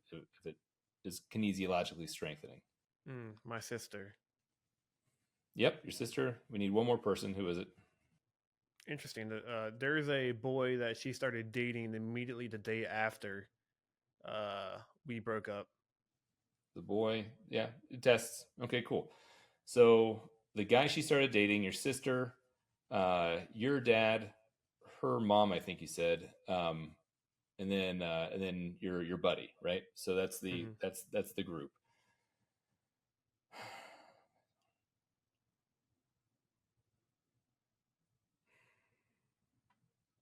is kinesiologically strengthening. My sister. Yep, your sister. We need one more person. Who is it? Interesting. There is a boy that she started dating immediately the day after we broke up. The boy. Yeah, it tests. Okay, cool. So the guy she started dating, your sister, your dad, her mom, I think you said, and then your buddy, right? So Hmm. that's the group.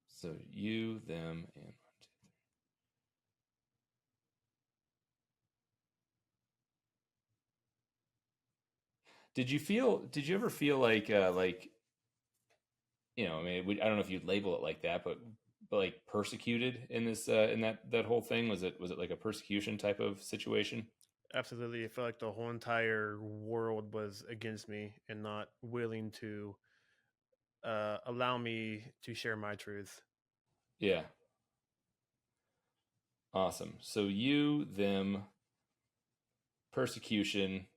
So you, them, and one, two. Did you feel? Did you ever feel like you know? I mean, I don't know if you'd label it like that, but like persecuted in this in that whole thing. Was it like a persecution type of situation? Absolutely. I felt like the whole entire world was against me and not willing to allow me to share my truth. Yeah, awesome. So you, them, persecution,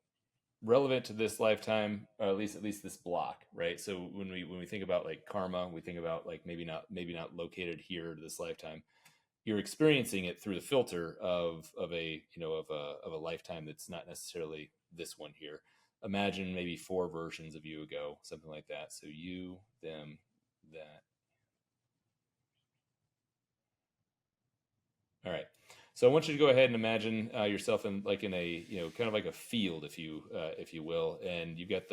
relevant to this lifetime, or at least this block, right? So when we think about like karma, we think about like maybe not located here to this lifetime. You're experiencing it through the filter of a of a lifetime that's not necessarily this one here. Imagine maybe four versions of you ago, something like that. So you, them, that. All right. So I want you to go ahead and imagine yourself in like in a kind of like a field, if you will, and you've got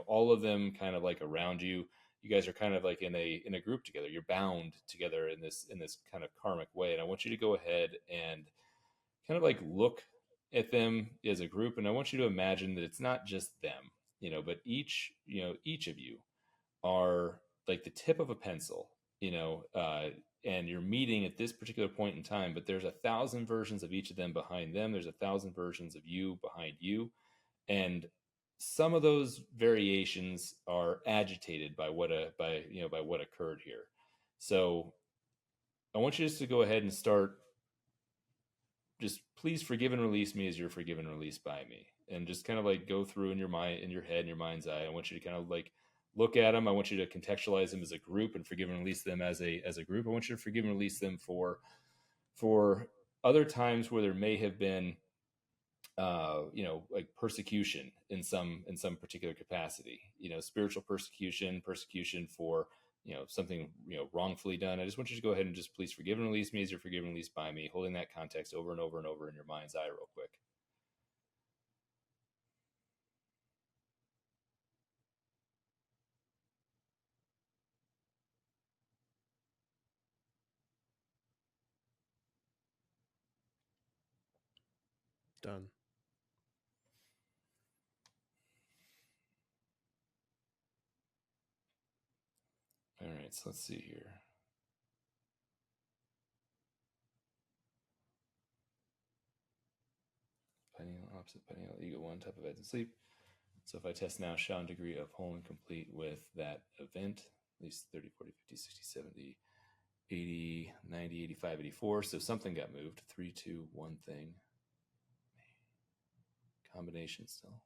all of them kind of like around you. You guys are kind of like in a group together. You're bound together in this kind of karmic way, and I want you to go ahead and kind of like look at them as a group, and I want you to imagine that it's not just them, but each of you are like the tip of a pencil, and you're meeting at this particular point in time, but there's 1,000 versions of each of them behind them. There's 1,000 versions of you behind you. And some of those variations are agitated by by what occurred here. So I want you just to go ahead and start just please forgive and release me as you're forgiven and released by me, and just kind of like go through in your mind, in your head, in your mind's eye. I want you to kind of like look at them. I want you to contextualize them as a group and forgive and release them as a group. I want you to forgive and release them for other times where there may have been like persecution in some particular capacity, spiritual persecution, persecution for something wrongfully done. I just want you to go ahead and just please forgive and release me as you're forgiven and released by me, holding that context over and over and over in your mind's eye real quick. Done. All right, so let's see here. Pineal, opposite pineal, ego 1, type of ed and sleep. So if I test now, Shaun degree of whole and complete with that event, at least 30, 40, 50, 60, 70, 80, 90, 85, 84. So something got moved. 3, 2, 1 thing. Combination still.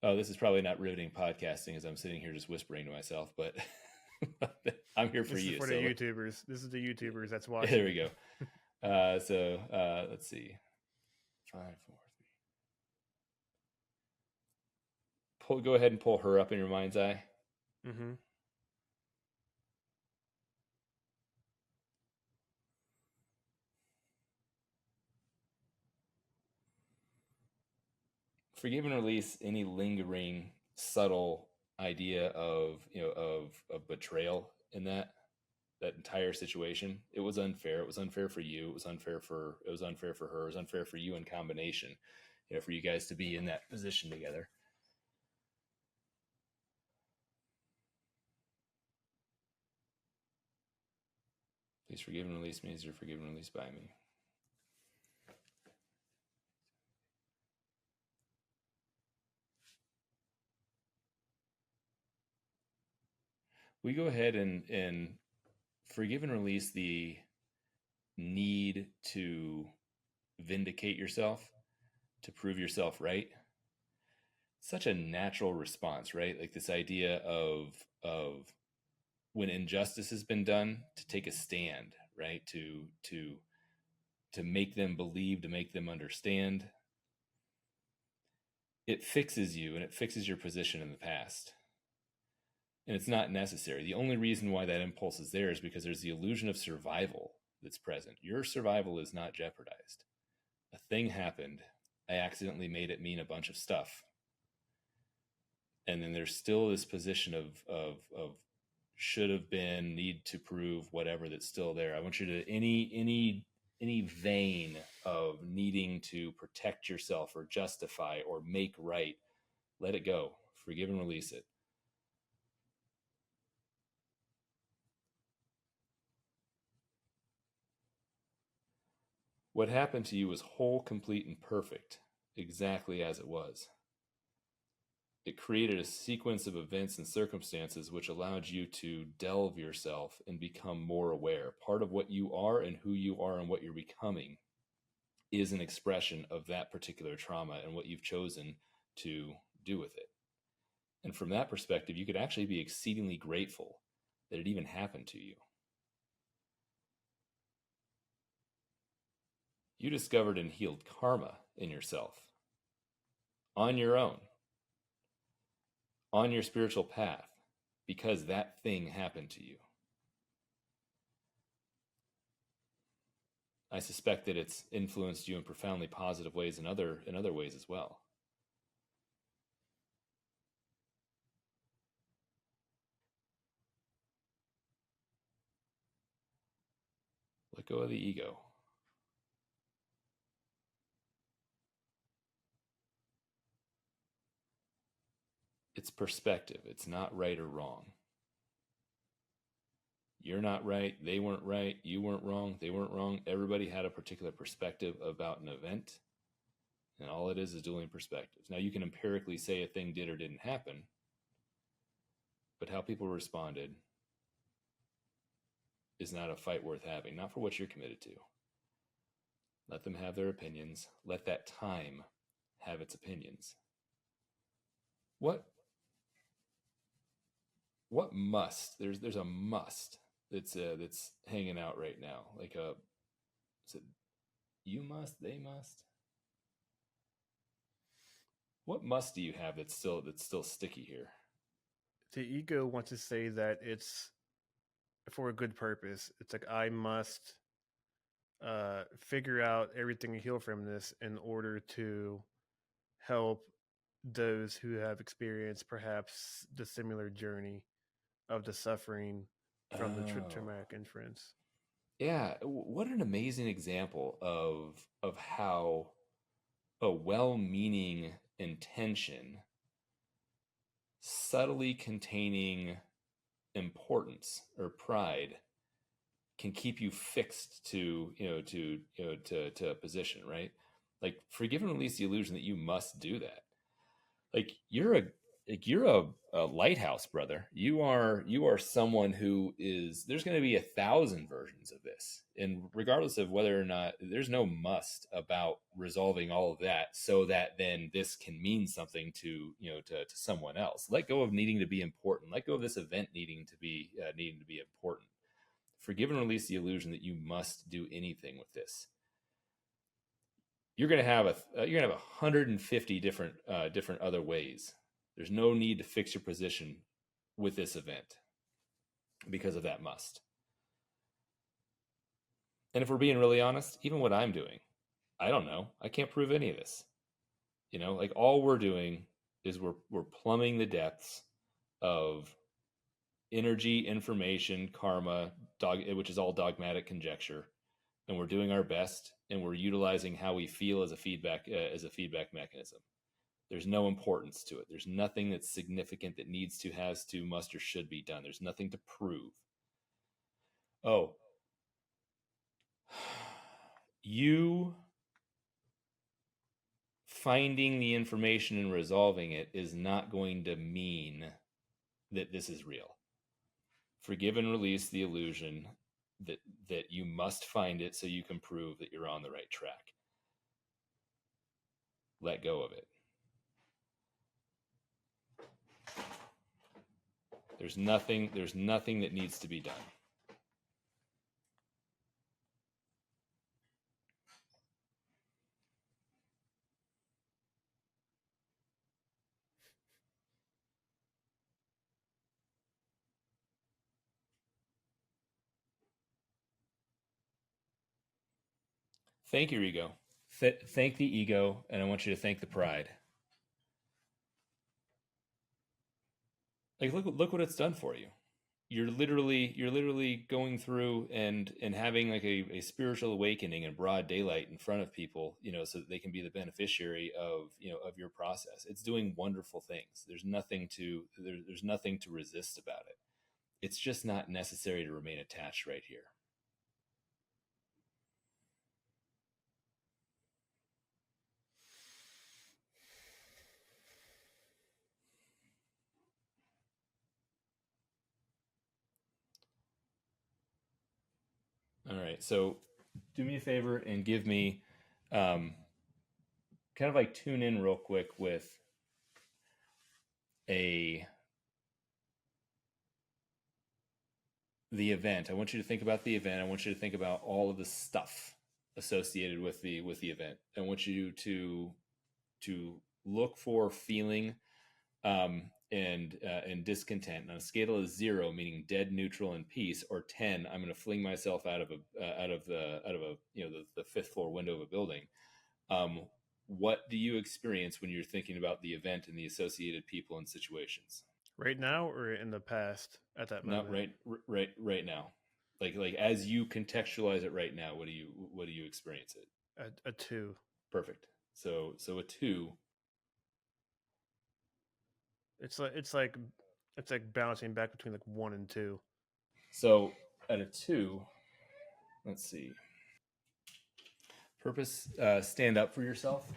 Oh, this is probably not riveting podcasting as I'm sitting here just whispering to myself, but I'm here for This is you. for the So YouTubers. This is the YouTubers that's there watching. we go. Let's see. 5, 4, Go ahead and pull her up in your mind's eye. Mm-hmm. Forgive and release any lingering, subtle idea of of betrayal in that entire situation. It was unfair. It was unfair for you. It was unfair for her. It was unfair for you in combination. For you guys to be in that position together. Please forgive and release me as you're forgiven and released by me. We go ahead and forgive and release the need to vindicate yourself, to prove yourself right. Such a natural response, right? Like this idea of when injustice has been done, to take a stand, right? To make them believe, to make them understand. It fixes you and it fixes your position in the past. And it's not necessary. The only reason why that impulse is there is because there's the illusion of survival that's present. Your survival is not jeopardized. A thing happened. I accidentally made it mean a bunch of stuff. And then there's still this position of should have been, need to prove, whatever, that's still there. I want you to any vein of needing to protect yourself or justify or make right, let it go. Forgive and release it. What happened to you was whole, complete, and perfect, exactly as it was. It created a sequence of events and circumstances which allowed you to delve yourself and become more aware. Part of what you are and who you are and what you're becoming is an expression of that particular trauma and what you've chosen to do with it. And from that perspective, you could actually be exceedingly grateful that it even happened to you. You discovered and healed karma in yourself on your own, on your spiritual path, because that thing happened to you. I suspect that it's influenced you in profoundly positive ways in other ways as well. Let go of the ego. It's perspective. It's not right or wrong. You're not right. They weren't right. You weren't wrong. They weren't wrong. Everybody had a particular perspective about an event. And all it is dueling perspectives. Now, you can empirically say a thing did or didn't happen, but how people responded is not a fight worth having, not for what you're committed to. Let them have their opinions. Let that time have its opinions. What must? There's a must that's hanging out right now. Like is it you must, they must? What must do you have that's still sticky here? The ego wants to say that it's for a good purpose. It's like I must figure out everything and heal from this in order to help those who have experienced perhaps the similar journey of the suffering from the Oh, traumatic inference. yeah. What an amazing example of how a well-meaning intention subtly containing importance or pride can keep you fixed to a position, right? Like forgive and release the illusion that you must do that. Like you're a lighthouse, brother. You are someone who is, there's going to be 1,000 versions of this, and regardless of whether or not, there's no must about resolving all of that so that then this can mean something to someone else. Let go of needing to be important. Let go of this event needing to be important. Forgive and release the illusion that you must do anything with this. You're going to have 150 different other ways There's no need to fix your position with this event because of that must. And if we're being really honest, even what I'm doing, I don't know. I can't prove any of this. Like all we're doing is we're plumbing the depths of energy, information, karma, which is all dogmatic conjecture, and we're doing our best, and we're utilizing how we feel as a feedback mechanism. There's no importance to it. There's nothing that's significant that needs to, has to, must, or should be done. There's nothing to prove. Oh, you finding the information and resolving it is not going to mean that this is real. Forgive and release the illusion that you must find it so you can prove that you're on the right track. Let go of it. There's nothing that needs to be done. Thank your ego. Thank the ego, and I want you to thank the pride. Like look what it's done for you. You're literally going through and having like a spiritual awakening in broad daylight in front of people, so that they can be the beneficiary of of your process. It's doing wonderful things. There's nothing to resist about it. It's just not necessary to remain attached right here. All right, so do me a favor and give me kind of like tune in real quick with the event. I want you to think about the event. I want you to think about all of the stuff associated with the event. I want you to look for feeling and discontent. On a scale of 0, meaning dead, neutral, and peace, or 10, I'm going to fling myself out of the fifth floor window of a building. What do you experience when you're thinking about the event and the associated people and situations? Right now or in the past at that Not moment? right now. Like as you contextualize it right now, what do you experience it? A 2. Perfect. So a 2. It's like balancing back between like 1 and 2. So at a 2, let's see. Purpose, stand up for yourself.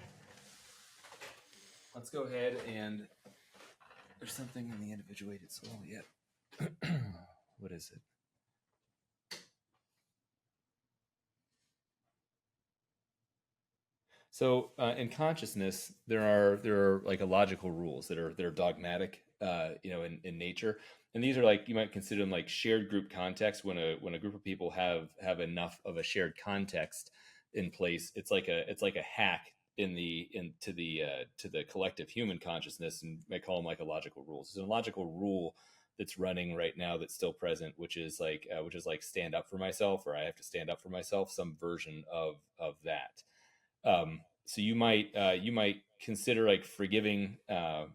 Let's go ahead and there's something in the individuated soul yet. What is it? So in consciousness, there are like logical rules that are dogmatic, in nature, and these are like, you might consider them like shared group context. When a group of people have enough of a shared context in place, it's like a hack to the collective human consciousness, and I call them like a logical rules. There's a logical rule that's running right now that's still present, which is like stand up for myself, or I have to stand up for myself, some version of that. So you might consider like forgiving the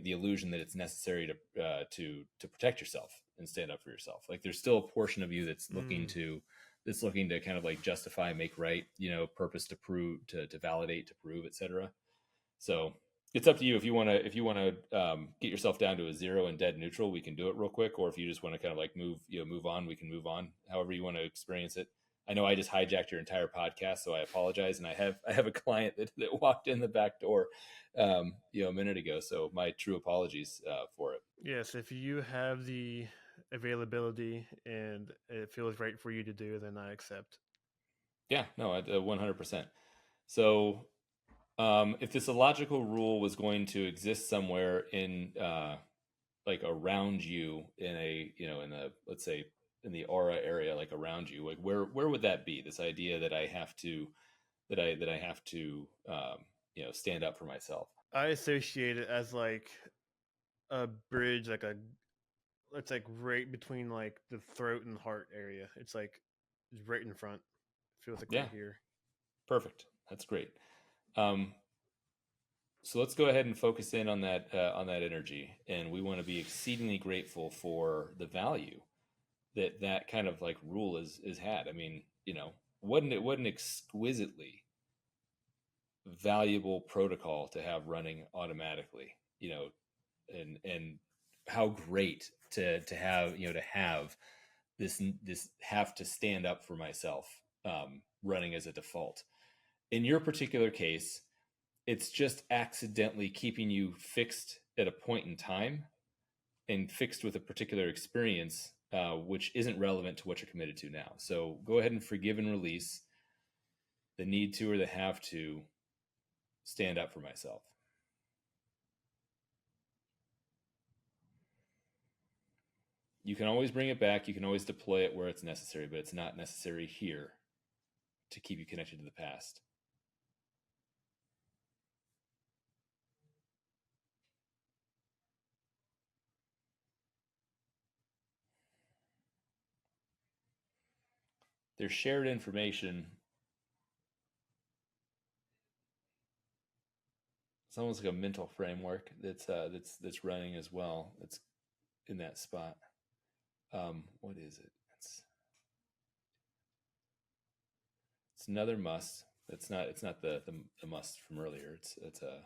illusion that it's necessary to protect yourself and stand up for yourself. Like there's still a portion of you that's looking to kind of like justify, make right, purpose, to prove, to validate, to prove, etc. So it's up to you. If you want to get yourself down to a 0 and dead neutral, we can do it real quick. Or if you just want to kind of like move on, we can move on. However you want to experience it. I know I just hijacked your entire podcast, so I apologize. And I have a client that walked in the back door, a minute ago. So my true apologies for it. Yes, if you have the availability and it feels right for you to do, then I accept. Yeah, no, 100%. So if this illogical rule was going to exist somewhere in like around you in let's say in the aura area, like around you, like where would that be? This idea that I have to stand up for myself. I associate it as like a bridge, like a it's like right between like the throat and heart area. It's right in front. Feels like Yeah, right here. perfect. That's great. Um, so let's go ahead and focus in on that energy, and we want to be exceedingly grateful for the value that that kind of like rule is had. I mean, what an exquisitely valuable protocol to have running automatically. And how great to have to have this have to stand up for myself, running as a default. In your particular case, it's just accidentally keeping you fixed at a point in time and fixed with a particular experience, which isn't relevant to what you're committed to now. So go ahead and forgive and release the need to or the have to stand up for myself. You can always bring it back. You can always deploy it where it's necessary, but it's not necessary here to keep you connected to the past. There's shared information. It's almost like a mental framework that's running as well. It's in that spot. What is it? It's another must. It's not the must from earlier. It's a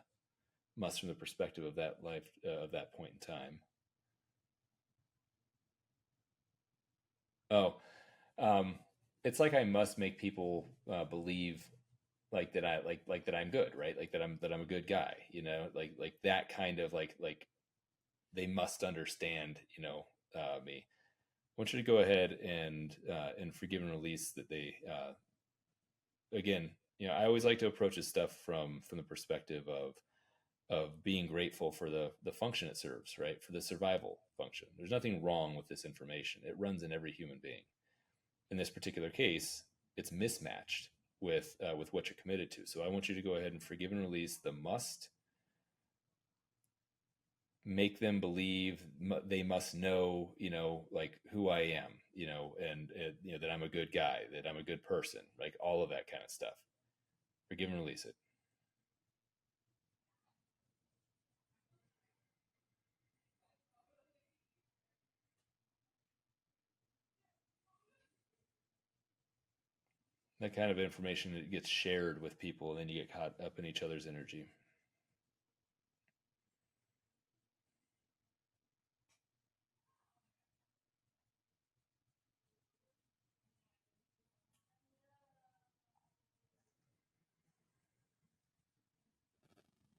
must from the perspective of that life, of that point in time. Oh, um, it's like I must make people believe like that I like that I'm good, right? Like that I'm a good guy, like that kind of like they must understand, me. I want you to go ahead and forgive and release that they again, I always like to approach this stuff from the perspective of being grateful for the function it serves, right? For the survival function. There's nothing wrong with this information. It runs in every human being. In this particular case, it's mismatched with what you're committed to. So I want you to go ahead and forgive and release the must. Make them believe they must know, like who I am, and that I'm a good guy, that I'm a good person, like all of that kind of stuff. Forgive and release it. That kind of information that gets shared with people, and then you get caught up in each other's energy.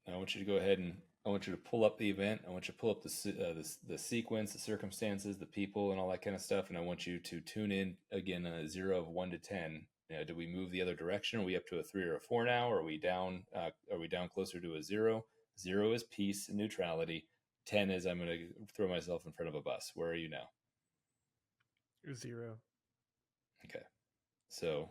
I want you to go ahead and I want you to pull up the event. I want you to pull up the sequence, the circumstances, the people, and all that kind of stuff. And I want you to tune in again on a 0 of 1 to 10. Did we move the other direction? Are we up to a 3 or a 4 now? Are we down? Are we down closer to a 0? 0 is peace and neutrality. 10 is I'm going to throw myself in front of a bus. Where are you now? 0. Okay, so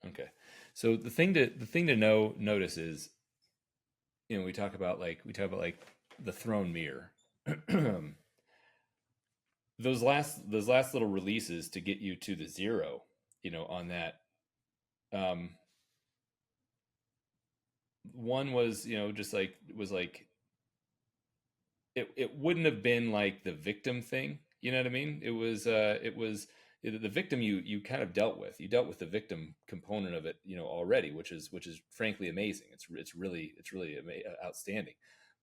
okay, so the thing to notice is, we talk about like the throne mirror. those last little releases to get you to the 0, on that. um One was, just like was like it wouldn't have been like the victim thing, you know what I mean? It was the victim, you kind of dealt with the victim component of it, already, which is frankly amazing. It's really outstanding.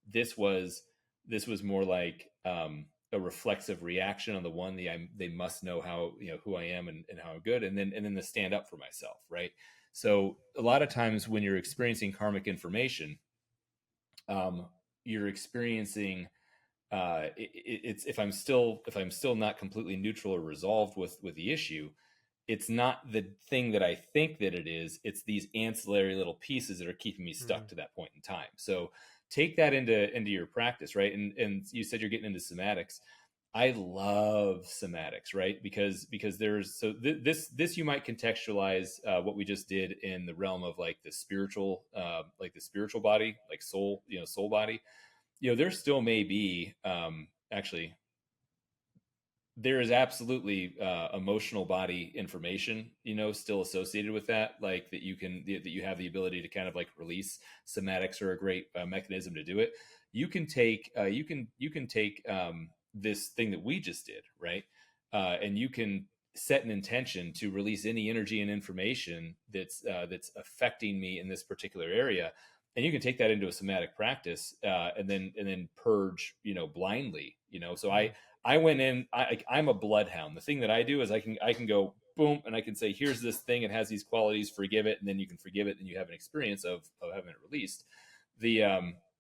This was this was more like, a reflexive reaction on the one. They must know how, who I am, and how I'm good, and then the stand up for myself, right? So a lot of times when you're experiencing karmic information, um, you're experiencing, it's if I'm still not completely neutral or resolved with the issue, it's not the thing that I think that it is. It's these ancillary little pieces that are keeping me stuck Mm. to that point in time. So take that into your practice, right? And you said you're getting into somatics. I love somatics, right? Because there's this you might contextualize what we just did in the realm of like the spiritual body, like soul, soul body. There still may be actually there is absolutely emotional body information, still associated with that, like that you have the ability to kind of like release. Somatics are a great mechanism to do it. You can take this thing that we just did, right? And you can set an intention to release any energy and information that's affecting me in this particular area, and you can take that into a somatic practice, and then purge, blindly. So Mm. I went in. I'm a bloodhound. The thing that I do is I can go boom, and I can say, here's this thing. It has these qualities. Forgive it, and then you can forgive it, and you have an experience of having it released. The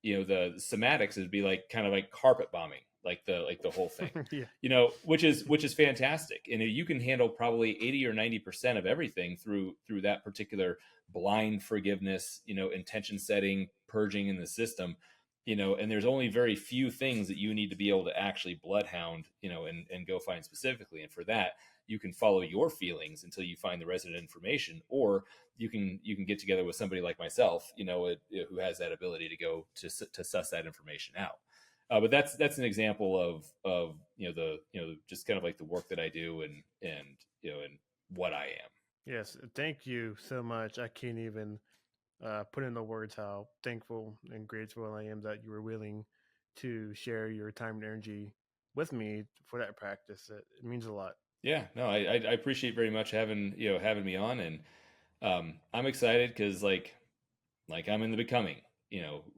somatics would be like kind of like carpet bombing, like the whole thing, Yeah. which is fantastic, and you can handle probably 80 or 90% of everything through that particular blind forgiveness, intention setting, purging in the system. And there's only very few things that you need to be able to actually bloodhound, and go find specifically. And for that, you can follow your feelings until you find the resident information, or you can get together with somebody like myself, who has that ability to go to suss that information out. But that's an example of the just kind of like the work that I do, and what I am. Yes. Thank you so much. I can't even put into words how thankful and grateful I am that you were willing to share your time and energy with me for that practice. It means a lot. Yeah, no, I appreciate very much having me on, and I'm excited because like I'm in the becoming,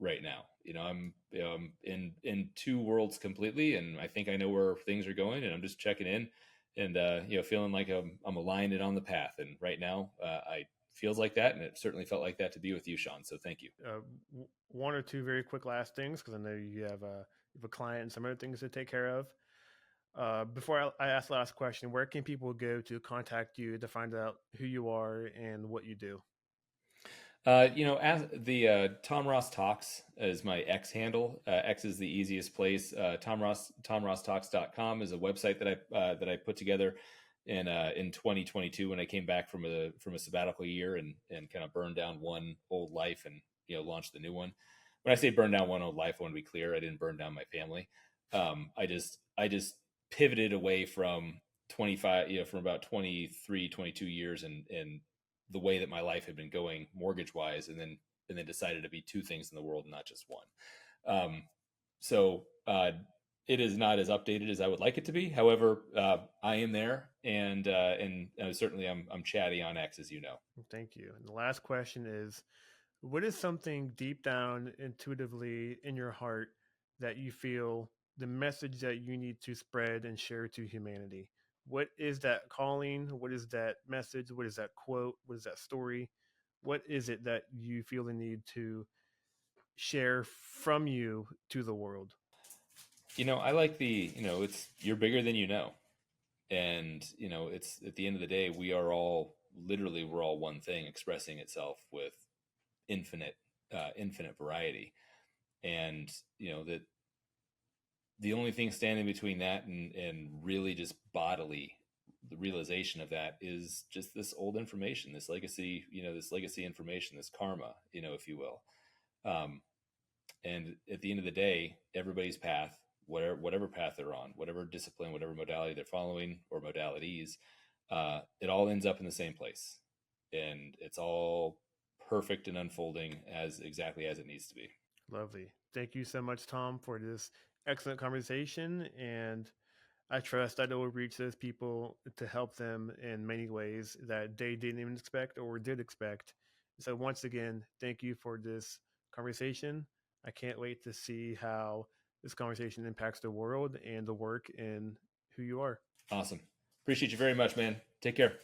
right now. I'm in two worlds completely, and I think I know where things are going, and I'm just checking in, and feeling like I'm aligned and on the path. And right now, I feels like that, and it certainly felt like that to be with you, Shaun. So thank you. One or two very quick last things because I know you have a client and some other things to take care of. Before I ask the last question, where can people go to contact you to find out who you are and what you do? As the Tom Ross Talks is my X handle. X is the easiest place. TomRossTalks.com is a website that I put together in 2022 when I came back from a sabbatical year, and kind of burned down one old life, and launched the new one. When I say burn down one old life, I want to be clear. I didn't burn down my family. I just pivoted away from 25, from about 23, 22 years, and the way that my life had been going mortgage wise, and then decided to be two things in the world, not just one. So it is not as updated as I would like it to be. However, I am there, and certainly I'm chatty on X, as you know. Thank you. And the last question is, what is something deep down intuitively in your heart that you feel the message that you need to spread and share to humanity? What is that calling? What is that message? What is that quote? What is that story? What is it that you feel the need to share from you to the world? I like it's you're bigger than you know, and it's at the end of the day, we're all one thing expressing itself with infinite variety, and that the only thing standing between that and really just bodily the realization of that is just this old information, this legacy information, this karma, if you will. And at the end of the day, everybody's path, whatever path they're on, whatever discipline, whatever modality they're following, or modalities, it all ends up in the same place, and it's all perfect and unfolding as exactly as it needs to be. Lovely. Thank you so much, Tom, for this excellent conversation. And I trust that it will reach those people to help them in many ways that they didn't even expect or did expect. So, once again, thank you for this conversation. I can't wait to see how this conversation impacts the world and the work and who you are. Awesome. Appreciate you very much, man. Take care.